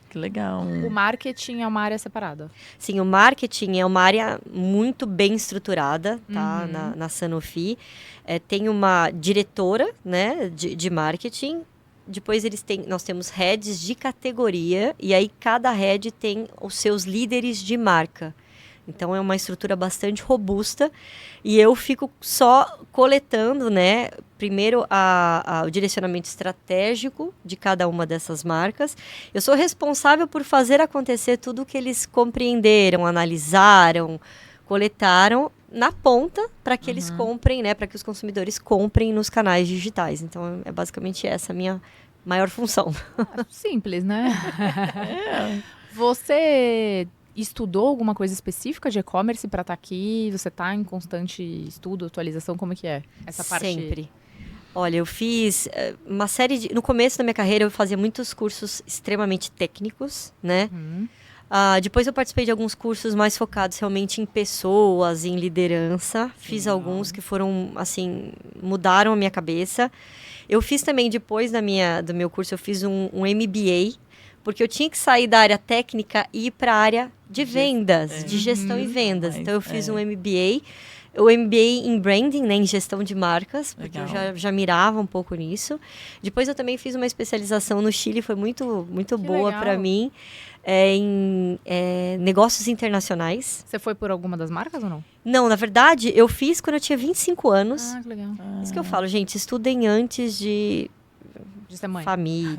Que legal. O marketing é uma área separada. Sim, o marketing é uma área muito bem estruturada, tá? Na Sanofi. Tem uma diretora, né, de marketing. Depois nós temos heads de categoria. E aí cada head tem os seus líderes de marca. Então é uma estrutura bastante robusta. E eu fico só coletando, né? Primeiro o direcionamento estratégico de cada uma dessas marcas. Eu sou responsável por fazer acontecer tudo o que eles compreenderam, analisaram, coletaram na ponta para que eles comprem, né? Para que os consumidores comprem nos canais digitais. Então é basicamente essa a minha maior função. Simples, né? Você estudou alguma coisa específica de e-commerce para estar aqui? Você está em constante estudo, atualização? Como é que é essa parte? Sempre. Olha, eu fiz uma série de... No começo da minha carreira, eu fazia muitos cursos extremamente técnicos, né? Depois eu participei de alguns cursos mais focados realmente em pessoas, em liderança. Fiz alguns que foram, assim, mudaram a minha cabeça. Eu fiz também, depois do meu curso, eu fiz um MBA, porque eu tinha que sair da área técnica e ir para a área de vendas, de gestão e vendas. Então, eu fiz um MBA, o MBA em branding, né, em gestão de marcas, porque eu já mirava um pouco nisso. Depois, eu também fiz uma especialização no Chile, foi muito boa para mim, em negócios internacionais. Você foi por alguma das marcas ou não? Não, na verdade, eu fiz quando eu tinha 25 anos. Que legal. Isso que eu falo, gente, estudem antes de ser mãe. Família.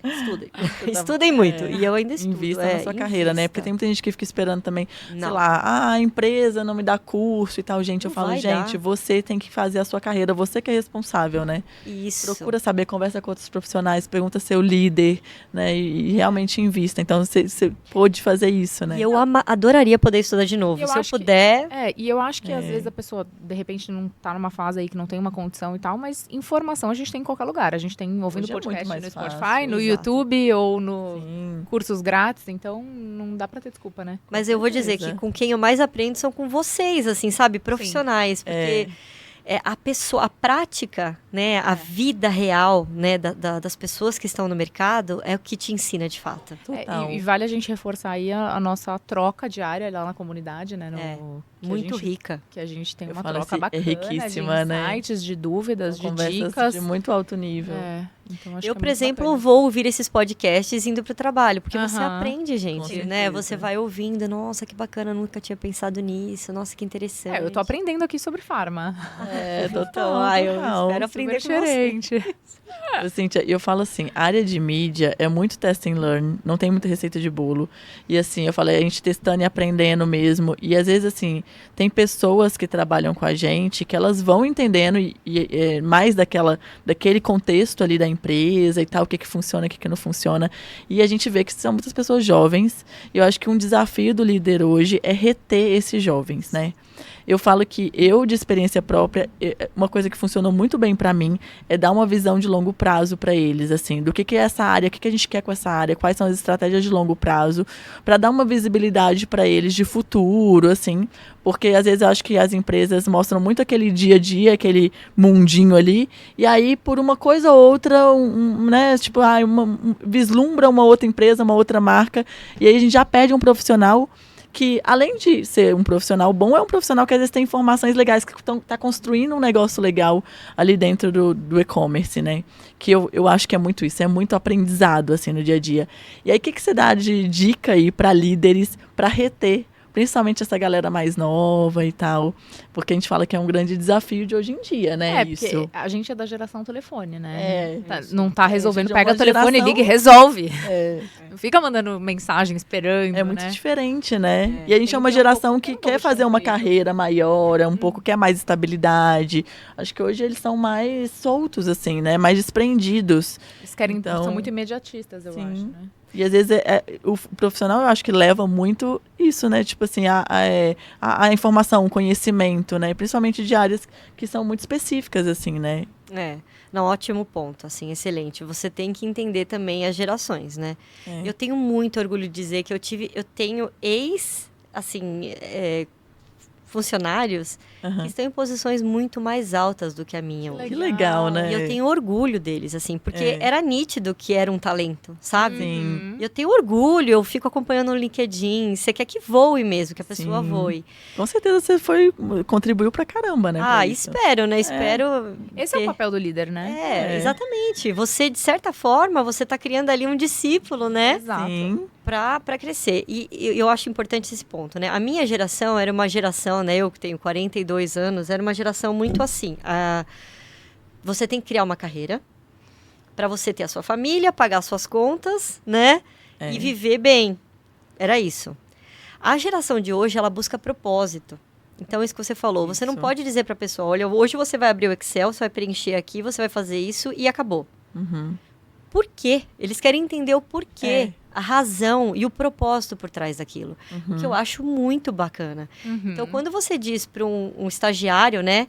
Estudem. Estudem muito. E eu ainda estudo. Invista na sua carreira, né? Porque tem muita gente que fica esperando também, Não. sei lá, a empresa não me dá curso e tal. Gente, eu falo, gente, você tem que fazer a sua carreira, você que é responsável, né? Isso. Procura saber, conversa com outros profissionais, pergunta seu líder, né? E realmente invista. Então, você pôde fazer isso, né? E eu adoraria poder estudar de novo. Se eu puder. E eu acho que às vezes a pessoa, de repente, não tá numa fase aí que não tem uma condição e tal, mas informação a gente tem em qualquer lugar. A gente tem ouvindo podcast no Spotify, fácil, no YouTube ou no cursos grátis, então não dá pra ter desculpa, né? Mas eu vou dizer que com quem eu mais aprendo são com vocês, assim, sabe? Profissionais, porque a pessoa, a prática, né, a vida real, né, das pessoas que estão no mercado é o que te ensina de fato. E vale a gente reforçar aí a nossa troca diária lá na comunidade, né? Muito rica. Que a gente tem uma troca bacana, riquíssima, de insights, de dúvidas, de dicas. De muito alto nível. Então, acho Eu, que é por muito exemplo, bacana. vou ouvir esses podcasts indo pro trabalho, porque você Aham. aprende, gente, Com né? certeza. Você vai ouvindo, nossa, que bacana, nunca tinha pensado nisso, nossa, que interessante. Eu tô aprendendo aqui sobre farma. Total, Então, eu total. espero aprender Super com você. diferente. Cíntia, eu falo assim, a área de mídia é muito test and learn, não tem muita receita de bolo. E assim, eu falei, a gente testando e aprendendo mesmo. E às vezes, assim, tem pessoas que trabalham com a gente que elas vão entendendo mais daquele contexto ali da empresa e tal, o que funciona, o que não funciona. E a gente vê que são muitas pessoas jovens. E eu acho que um desafio do líder hoje é reter esses jovens, né? Eu falo que eu, de experiência própria, uma coisa que funcionou muito bem para mim é dar uma visão de longo prazo para eles, assim, do que é essa área, o que a gente quer com essa área, quais são as estratégias de longo prazo, para dar uma visibilidade para eles de futuro, assim, porque às vezes eu acho que as empresas mostram muito aquele dia a dia, aquele mundinho ali, e aí por uma coisa ou outra, né, tipo, vislumbra uma outra empresa, uma outra marca, e aí a gente já perde um profissional que, além de ser um profissional bom, é um profissional que às vezes tem informações legais, que está construindo um negócio legal ali dentro do e-commerce, né? Que eu acho que é muito isso, é muito aprendizado, assim, no dia a dia. E aí, o que você dá de dica aí para líderes, para reter, principalmente essa galera mais nova e tal? Porque a gente fala que é um grande desafio de hoje em dia, né? Porque a gente é da geração telefone, né? É, Não tá resolvendo, de pega uma o telefone, geração- liga e resolve. É, Não fica mandando mensagem esperando, é muito né? diferente, né? E a gente Tem é uma que ter um geração pouco- que tem um pouco quer de fazer uma conflito. carreira maior, um pouco quer mais estabilidade. Acho que hoje eles são mais soltos, assim, né? Mais desprendidos. Eles querem, Então, são muito imediatistas, eu sim. acho, né? E às vezes o profissional, eu acho que leva muito isso, né? Tipo assim, a informação, o conhecimento, né? Principalmente de áreas que são muito específicas, assim, né? Não, ótimo ponto, assim, excelente. Você tem que entender também as gerações, né? É. Eu tenho muito orgulho de dizer que eu tenho funcionários Aham. que estão em posições muito mais altas do que a minha hoje. Que legal, né? E eu tenho orgulho deles, assim, porque É. era nítido que era um talento, sabe? Sim. E eu tenho orgulho, eu fico acompanhando no LinkedIn. Você quer que voe mesmo, que a pessoa Sim. voe. Com certeza você contribuiu pra caramba, né? pra isso. Espero, né? Espero. Esse é o ter- papel do líder, né? Exatamente. Você, de certa forma, você está criando ali um discípulo, né? Exato. Sim. Para crescer. E eu acho importante esse ponto, né? A minha geração era uma geração, né? Eu que tenho 42 anos, era uma geração muito assim. Você tem que criar uma carreira para você ter a sua família, pagar suas contas, né? É. E viver bem. Era isso. A geração de hoje, ela busca propósito. Então, isso que você falou, você não Isso. pode dizer para a pessoa, olha, hoje você vai abrir o Excel, você vai preencher aqui, você vai fazer isso e acabou. Uhum. Por quê? Eles querem entender o porquê, É. a razão e o propósito por trás daquilo. Uhum. Que eu acho muito bacana. Uhum. Então, quando você diz para um estagiário, né,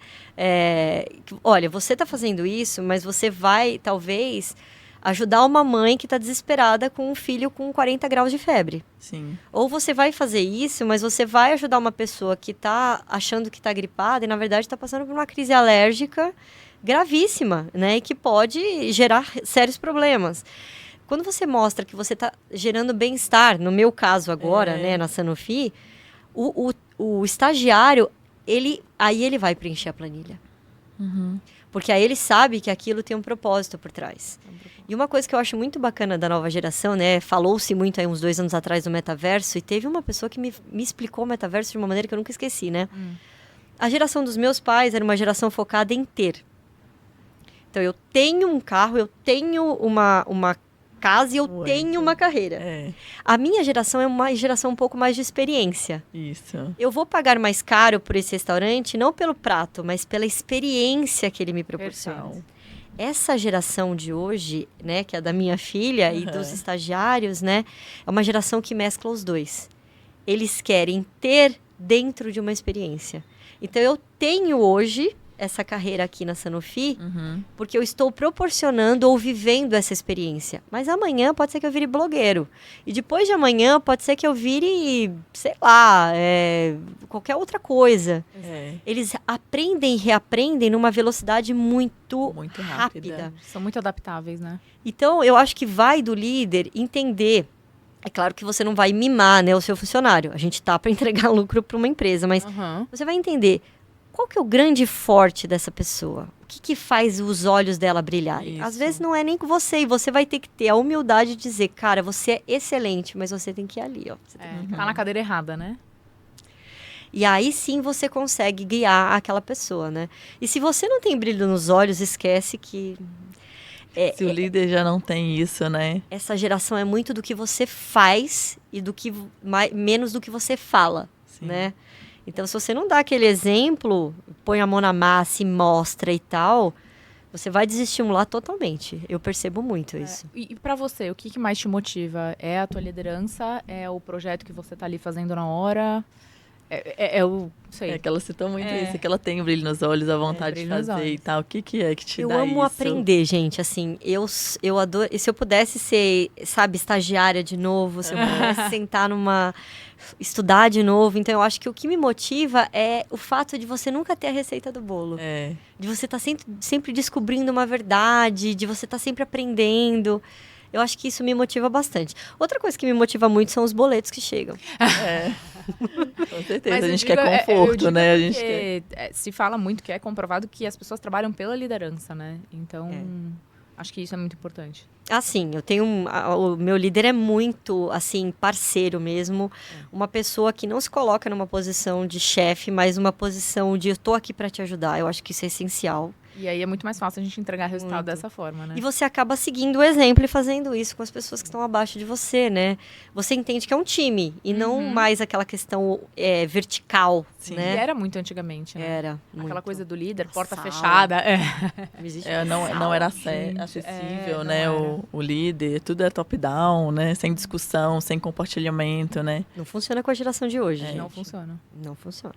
olha, você está fazendo isso, mas você vai, talvez, ajudar uma mãe que está desesperada com um filho com 40 graus de febre. Sim. Ou você vai fazer isso, mas você vai ajudar uma pessoa que está achando que está gripada e, na verdade, está passando por uma crise alérgica gravíssima, né? E que pode gerar sérios problemas. Quando você mostra que você está gerando bem-estar, no meu caso agora, né, na Sanofi, o estagiário, ele vai preencher a planilha. Uhum. Porque aí ele sabe que aquilo tem um propósito por trás. E uma coisa que eu acho muito bacana da nova geração, né? Falou-se muito aí uns 2 anos atrás do metaverso, e teve uma pessoa que me explicou o metaverso de uma maneira que eu nunca esqueci, né? A geração dos meus pais era uma geração focada em ter. Então, eu tenho um carro, eu tenho uma casa e eu tenho uma carreira. É, A minha geração é uma geração um pouco mais de experiência. isso. Eu vou pagar mais caro por esse restaurante, não pelo prato, mas pela experiência que ele me proporciona. Perfeito. Essa geração de hoje, né, que é a da minha filha e dos estagiários, né, é uma geração que mescla os dois. Eles querem ter dentro de uma experiência. Então, eu tenho hoje essa carreira aqui na Sanofi, Uhum. porque eu estou proporcionando ou vivendo essa experiência. Mas amanhã pode ser que eu vire blogueiro. E depois de amanhã pode ser que eu vire, sei lá, qualquer outra coisa. É, Eles aprendem e reaprendem numa velocidade muito muito rápida. rápida. São muito adaptáveis, né? Então, eu acho que vai do líder entender. É claro que você não vai mimar, né, o seu funcionário. A gente tá para entregar lucro para uma empresa, mas Uhum. você vai entender qual que é o grande forte dessa pessoa. que faz os olhos dela brilharem? Às Isso. vezes não é nem com você, e você vai ter que ter a humildade de dizer, cara, você é excelente, mas você tem que ir ali, ó. Você tem que Tá na cadeira errada, né? E aí sim você consegue guiar aquela pessoa, né? E se você não tem brilho nos olhos, esquece que Se o líder já não tem isso, né? essa geração é muito do que você faz e do que menos do que você fala, Sim. né? Então, se você não dá aquele exemplo, põe a mão na massa e mostra e tal, você vai desestimular totalmente. Eu percebo muito isso. E pra você, o que mais te motiva? É a tua liderança? É o projeto que você tá ali fazendo na hora? Não sei. É que ela citou muito É. isso, que ela tem o brilho nos olhos, a vontade de brilho nos fazer e olhos. tal. O que é que te Eu dá amo isso? aprender, gente. Assim, eu adoro. E se eu pudesse ser, sabe, estagiária de novo, se eu pudesse sentar estudar de novo. Então, eu acho que o que me motiva é o fato de você nunca ter a receita do bolo. É. De você estar sempre descobrindo uma verdade, de você estar sempre aprendendo. Eu acho que isso me motiva bastante. Outra coisa que me motiva muito são os boletos que chegam. Com certeza, Mas a eu gente digo, quer eu conforto, digo né? A gente quer. porque, se fala muito que é comprovado que as pessoas trabalham pela liderança, né? Então, acho que isso é muito importante. Assim, eu tenho o meu líder é muito, assim, parceiro mesmo. Uma pessoa que não se coloca numa posição de chefe, mas uma posição de eu tô aqui para te ajudar. Eu acho que isso é essencial. E aí é muito mais fácil a gente entregar resultado Muito. dessa forma, né? E você acaba seguindo o exemplo e fazendo isso com as pessoas que estão abaixo de você, né? Você entende que é um time e não mais aquela questão vertical, Sim. E né? era muito antigamente, né? Era. Aquela muito. coisa do líder, porta Sala. fechada. Não existe Não era gente, acessível, não né? era. O líder, tudo é top-down, né? Sem discussão, sem compartilhamento, né? Não funciona com a geração de hoje, gente. Não funciona. Não funciona.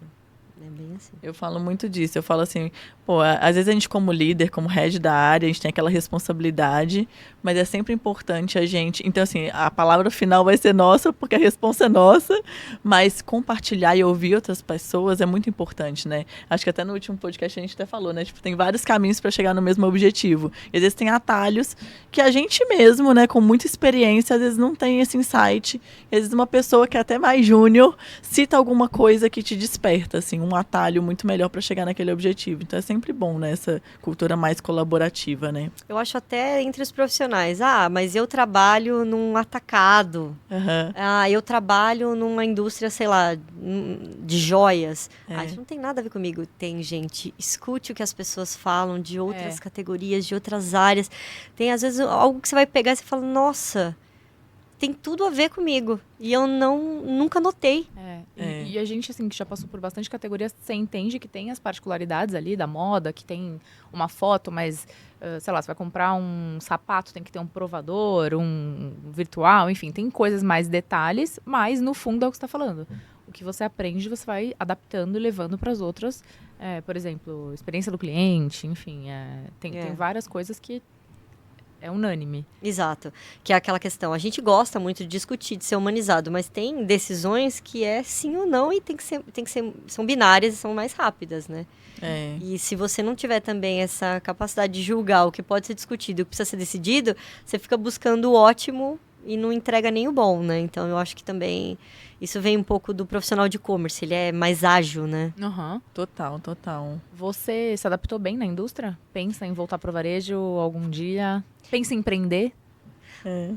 É bem assim. Eu falo muito disso. Eu falo assim, pô, às vezes a gente como líder, como head da área, a gente tem aquela responsabilidade, mas é sempre importante a gente... Então, assim, a palavra final vai ser nossa, porque a responsa é nossa, mas compartilhar e ouvir outras pessoas é muito importante, né? Acho que até no último podcast a gente até falou, né? Tipo, tem vários caminhos para chegar no mesmo objetivo. E às vezes tem atalhos que a gente mesmo, né, com muita experiência, às vezes não tem esse insight. E às vezes uma pessoa que é até mais júnior cita alguma coisa que te desperta, assim, um atalho muito melhor para chegar naquele objetivo. Então é sempre bom, né, essa cultura mais colaborativa, né? Eu acho até entre os profissionais. Mas eu trabalho num atacado. Aham. Eu trabalho numa indústria, sei lá, de joias. É. Isso não tem nada a ver comigo. Tem, gente, escute o que as pessoas falam de outras categorias, de outras áreas. Tem, às vezes, algo que você vai pegar e você fala, nossa, tem tudo a ver comigo. E eu nunca notei. E a gente, assim, que já passou por bastante categorias, você entende que tem as particularidades ali da moda, que tem uma foto, mas, sei lá, você vai comprar um sapato, tem que ter um provador, um virtual, enfim, tem coisas mais detalhes, mas no fundo é o que você está falando. O que você aprende, você vai adaptando e levando para as outras. Por exemplo, experiência do cliente, enfim, tem várias coisas que é unânime. Exato. Que é aquela questão, a gente gosta muito de discutir, de ser humanizado, mas tem decisões que é sim ou não e são binárias e são mais rápidas, né? E se você não tiver também essa capacidade de julgar o que pode ser discutido e o que precisa ser decidido, você fica buscando o ótimo e não entrega nem o bom, né? Então, eu acho que também isso vem um pouco do profissional de e-commerce, ele é mais ágil, né? Total. Você se adaptou bem na indústria? Pensa em voltar pro varejo algum dia? Pensa em empreender?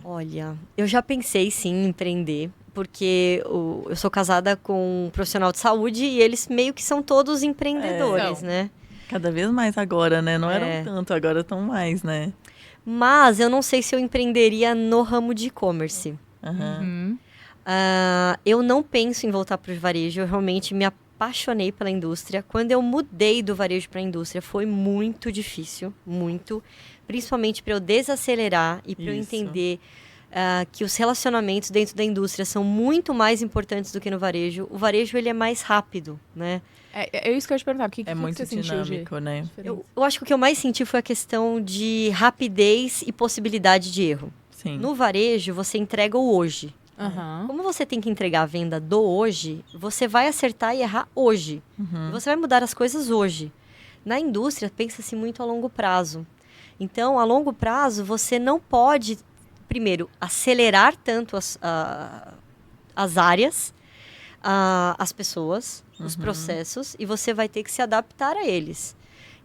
Olha, eu já pensei sim em empreender, porque eu sou casada com um profissional de saúde e eles meio que são todos empreendedores, né? Cada vez mais agora, né? Não eram tanto, agora estão mais, né? Mas eu não sei se eu empreenderia no ramo de e-commerce. Eu não penso em voltar para o varejo, eu realmente me apaixonei pela indústria. Quando eu mudei do varejo para a indústria, foi muito difícil, muito. Principalmente para eu desacelerar e para eu entender que os relacionamentos dentro da indústria são muito mais importantes do que no varejo. O varejo, ele é mais rápido, né? É isso que eu ia te perguntar. O que muito você sentiu dinâmico, né? Eu acho que o que eu mais senti foi a questão de rapidez e possibilidade de erro. Sim. No varejo, você entrega o hoje. Como você tem que entregar a venda do hoje, você vai acertar e errar hoje. E você vai mudar as coisas hoje. Na indústria, pensa-se muito a longo prazo. Então, a longo prazo, você não pode, primeiro, acelerar tanto as áreas, as pessoas, os processos, e você vai ter que se adaptar a eles.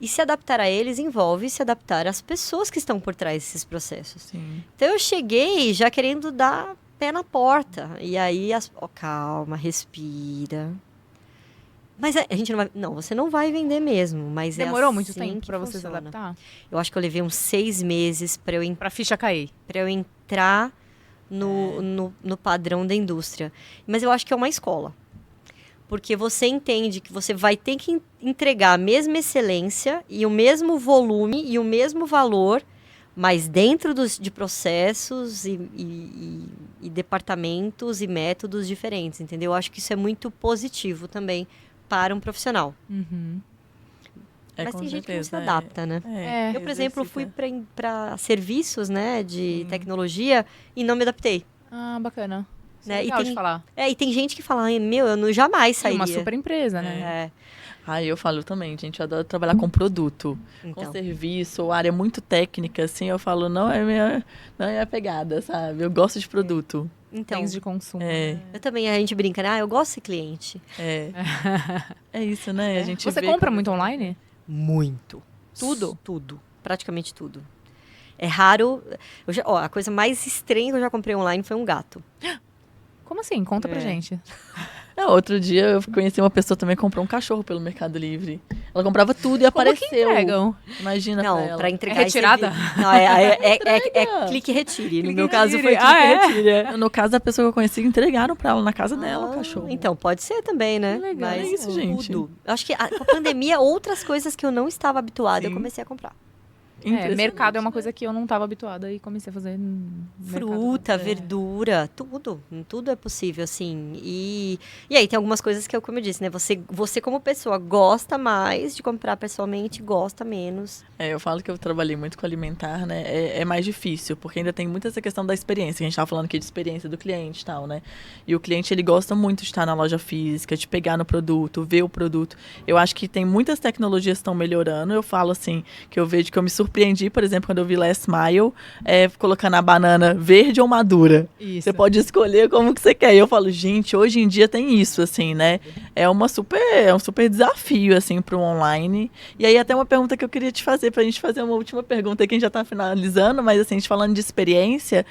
E se adaptar a eles envolve se adaptar às pessoas que estão por trás desses processos. Sim. Então eu cheguei já querendo dar pé na porta. E aí, calma, respira. Mas a gente não vai... Não, você não vai vender mesmo, mas Demorou é muito assim tempo que pra você se funciona. adaptar? Eu acho que eu levei uns 6 meses para Pra ficha cair. eu entrar no padrão da indústria. Mas eu acho que é uma escola. Porque você entende que você vai ter que entregar a mesma excelência e o mesmo volume e o mesmo valor, mas dentro de processos e departamentos e métodos diferentes, entendeu? Eu acho que isso é muito positivo também para um profissional. Uhum. Mas tem gente que não se certeza, adapta, né? É. Eu, por exemplo, fui exercita. para serviços, né, de tecnologia e não me adaptei. Ah, bacana. Isso Né? é E legal de tem- falar. E tem gente que fala, "Ai, meu, eu não, jamais E sairia." uma super empresa, né? É, Ah, eu falo também, gente, eu adoro trabalhar com produto, então. com serviço, ou área muito técnica, assim, eu falo, não é minha pegada, sabe? Eu gosto de produto. Então, Bens de consumo. É, eu também, a gente brinca, né? Eu gosto de ser cliente. é. É isso, né? A gente Você vê compra como- muito online? Muito. Tudo? Tudo. Praticamente tudo. É raro. A coisa mais estranha que eu já comprei online foi um gato. Como assim? Conta pra É. gente. Outro dia eu conheci uma pessoa também que comprou um cachorro pelo Mercado Livre. Ela comprava tudo e Como que apareceu. entregam? Imagina Não, pra ela. pra entregar É retirada? esse serviço. Não, é clique e retire. No Clique meu e caso retire. foi clique Ah, e é? retire. No caso da pessoa que eu conheci, entregaram pra ela na casa dela o Ah, cachorro. Então, pode ser também, né? Que legal. Mas É isso, gente. tudo. Eu acho que com a pandemia, outras coisas que eu não estava habituada, eu Sim. comecei a comprar. Impressionante, Mercado é uma né? coisa que eu não estava habituada e comecei a fazer Fruta, verdura, tudo. Tudo é possível, assim. E aí tem algumas coisas que, como eu disse, né? Você como pessoa gosta mais de comprar pessoalmente, gosta menos. Eu falo que eu trabalhei muito com alimentar, né? É mais difícil, porque ainda tem muito essa questão da experiência. A gente tava falando aqui de experiência do cliente e tal, né? E o cliente, ele gosta muito de estar na loja física, de pegar no produto, ver o produto. Eu acho que tem muitas tecnologias que estão melhorando. Eu falo assim, que eu vejo que eu me surpreendi, por exemplo, quando eu vi Last Mile, colocando a banana verde ou madura. Isso. Você pode escolher como que você quer. E eu falo, gente, hoje em dia tem isso, assim, né? É um super desafio, assim, para o online. E aí até uma pergunta que eu queria te fazer, pra gente fazer uma última pergunta, que a gente já tá finalizando, mas assim, a gente falando de experiência,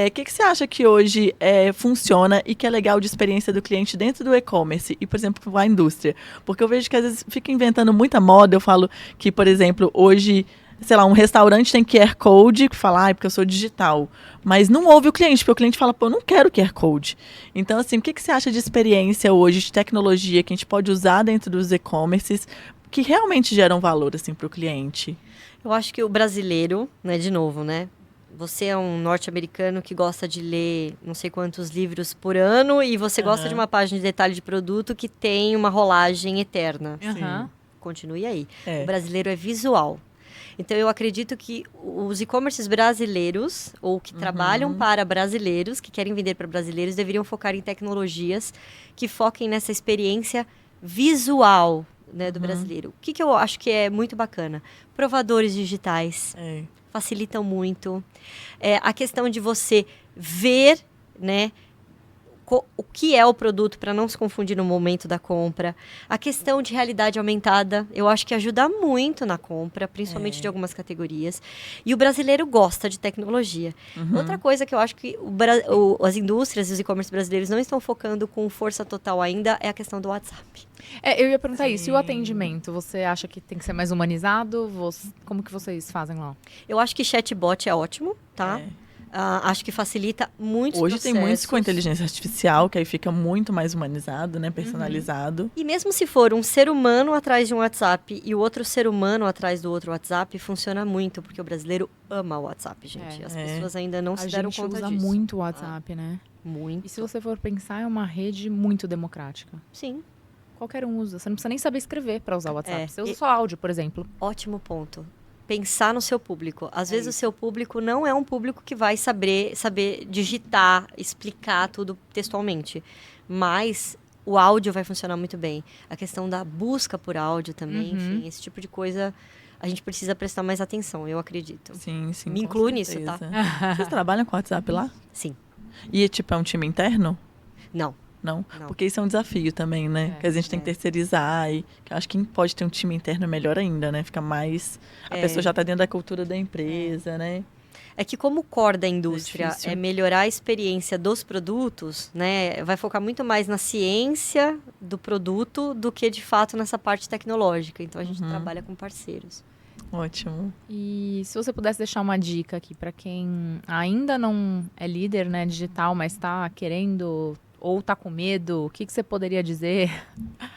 o que você acha que hoje funciona e que é legal de experiência do cliente dentro do e-commerce e, por exemplo, com a indústria? Porque eu vejo que às vezes fica inventando muita moda. Eu falo que, por exemplo, hoje, sei lá, um restaurante tem QR Code, que fala, porque eu sou digital. Mas não ouve o cliente, porque o cliente fala, eu não quero QR Code. Então, assim, o que você acha de experiência hoje, de tecnologia, que a gente pode usar dentro dos e-commerces, que realmente geram valor, assim, para o cliente? Eu acho que o brasileiro, né, de novo, né? Você é um norte-americano que gosta de ler não sei quantos livros por ano e você gosta de uma página de detalhe de produto que tem uma rolagem eterna. Aham. Continue aí. É. O brasileiro é visual. Então, eu acredito que os e-commerces brasileiros, ou que trabalham para brasileiros, que querem vender para brasileiros, deveriam focar em tecnologias que foquem nessa experiência visual, né, do brasileiro. O que eu acho que é muito bacana? Provadores digitais facilitam muito. A questão de você ver, né, o que é o produto para não se confundir no momento da compra. A questão de realidade aumentada, eu acho que ajuda muito na compra, principalmente de algumas categorias. E o brasileiro gosta de tecnologia. Outra coisa que eu acho que as indústrias e os e-commerce brasileiros não estão focando com força total ainda é a questão do WhatsApp. Eu ia perguntar isso. E o atendimento? Você acha que tem que ser mais humanizado? Como que vocês fazem lá? Eu acho que chatbot é ótimo, tá? Acho que facilita muitos Hoje processos. tem muitos com inteligência artificial, que aí fica muito mais humanizado, né? Personalizado. E mesmo se for um ser humano atrás de um WhatsApp e o outro ser humano atrás do outro WhatsApp, funciona muito, porque o brasileiro ama o WhatsApp, gente. As pessoas ainda não se deram conta usa disso. muito o WhatsApp, né? Muito. E se você for pensar, é uma rede muito democrática. Sim, Qualquer um usa. Você não precisa nem saber escrever para usar o WhatsApp. Você usa E- só áudio, por exemplo. ótimo ponto. Pensar no seu público. Às vezes o seu público não é um público que vai saber digitar, explicar tudo textualmente. Mas o áudio vai funcionar muito bem. A questão da busca por áudio também, enfim, esse tipo de coisa a gente precisa prestar mais atenção, eu acredito. Sim, sim. Me com incluo nisso, certeza. tá? Vocês trabalham com WhatsApp lá? Sim. E, tipo, é um time interno? Não. Não? Não. Porque isso é um desafio também, né? Que a gente tem que terceirizar e que eu acho que pode ter um time interno melhor ainda, né? Fica mais... A pessoa já está dentro da cultura da empresa, né? É que como o core da indústria difícil. é melhorar a experiência dos produtos, né? Vai focar muito mais na ciência do produto do que, de fato, nessa parte tecnológica. Então, a gente trabalha com parceiros. Ótimo. E se você pudesse deixar uma dica aqui para quem ainda não é líder, né, digital, mas está querendo ou está com medo, o que você poderia dizer?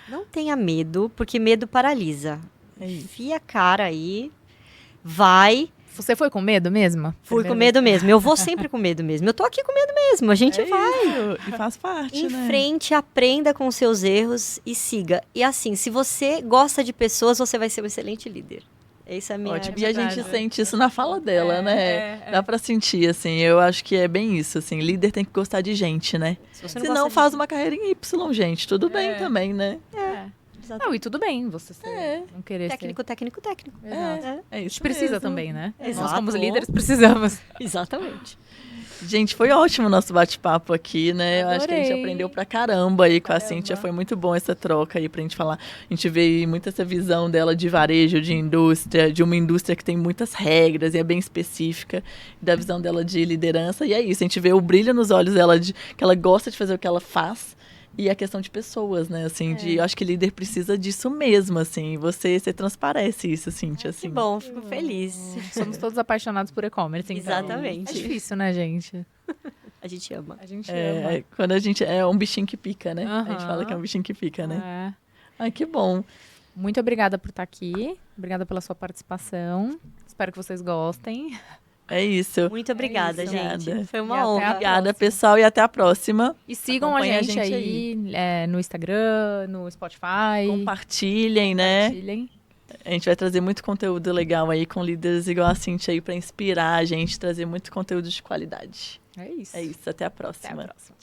Não tenha medo, porque medo paralisa. É isso. Enfia a cara aí, vai... Você foi com medo mesmo? Fui com medo mesmo. Eu vou sempre com medo mesmo. Eu tô aqui com medo mesmo. A gente vai. Isso. E faz parte, Em né? frente, aprenda com os seus erros e siga. E assim, se você gosta de pessoas, você vai ser um excelente líder. Essa é a minha... Ótimo. É E a verdade. gente sente isso na fala dela, né? Dá pra sentir, assim. Eu acho que é bem isso, assim. Líder tem que gostar de gente, né? Se você Se gosta não, de- faz uma carreira em Y, gente. Tudo bem também, né? Não, e tudo bem você não querer Técnico. ser. É Exato. A isso gente precisa mesmo. também, né? Exato. Nós como líderes precisamos. Exatamente. Gente, foi ótimo o nosso bate-papo aqui, né? Eu acho que a gente Adorei. aprendeu pra caramba aí com a Cíntia. Foi muito bom essa troca aí pra gente falar. A gente vê muito essa visão dela de varejo, de indústria, de uma indústria que tem muitas regras e é bem específica, da visão dela de liderança. E é isso, a gente vê o brilho nos olhos dela, que ela gosta de fazer o que ela faz. E a questão de pessoas, né? Assim, eu acho que líder precisa disso mesmo, assim. Você transparece isso, Cíntia, assim. Que bom, fico feliz. Somos todos apaixonados por e-commerce, então. Exatamente. É difícil, né, gente? A gente ama. A gente ama. Quando a gente é um bichinho que pica, né? A gente Aham. fala que é um bichinho que pica, né? É. Ai, que bom. Muito obrigada por estar aqui. Obrigada pela sua participação. Espero que vocês gostem. É isso. Muito obrigada, isso. gente. Obrigada. Foi E uma até honra. a Obrigada, próxima. pessoal, e até a próxima. E sigam Acompanha a gente aí no Instagram, no Spotify. Compartilhem, né? Compartilhem. A gente vai trazer muito conteúdo legal aí com líderes igual a Cíntia aí para inspirar a gente, trazer muito conteúdo de qualidade. É isso. É isso, até a Até próxima. a próxima.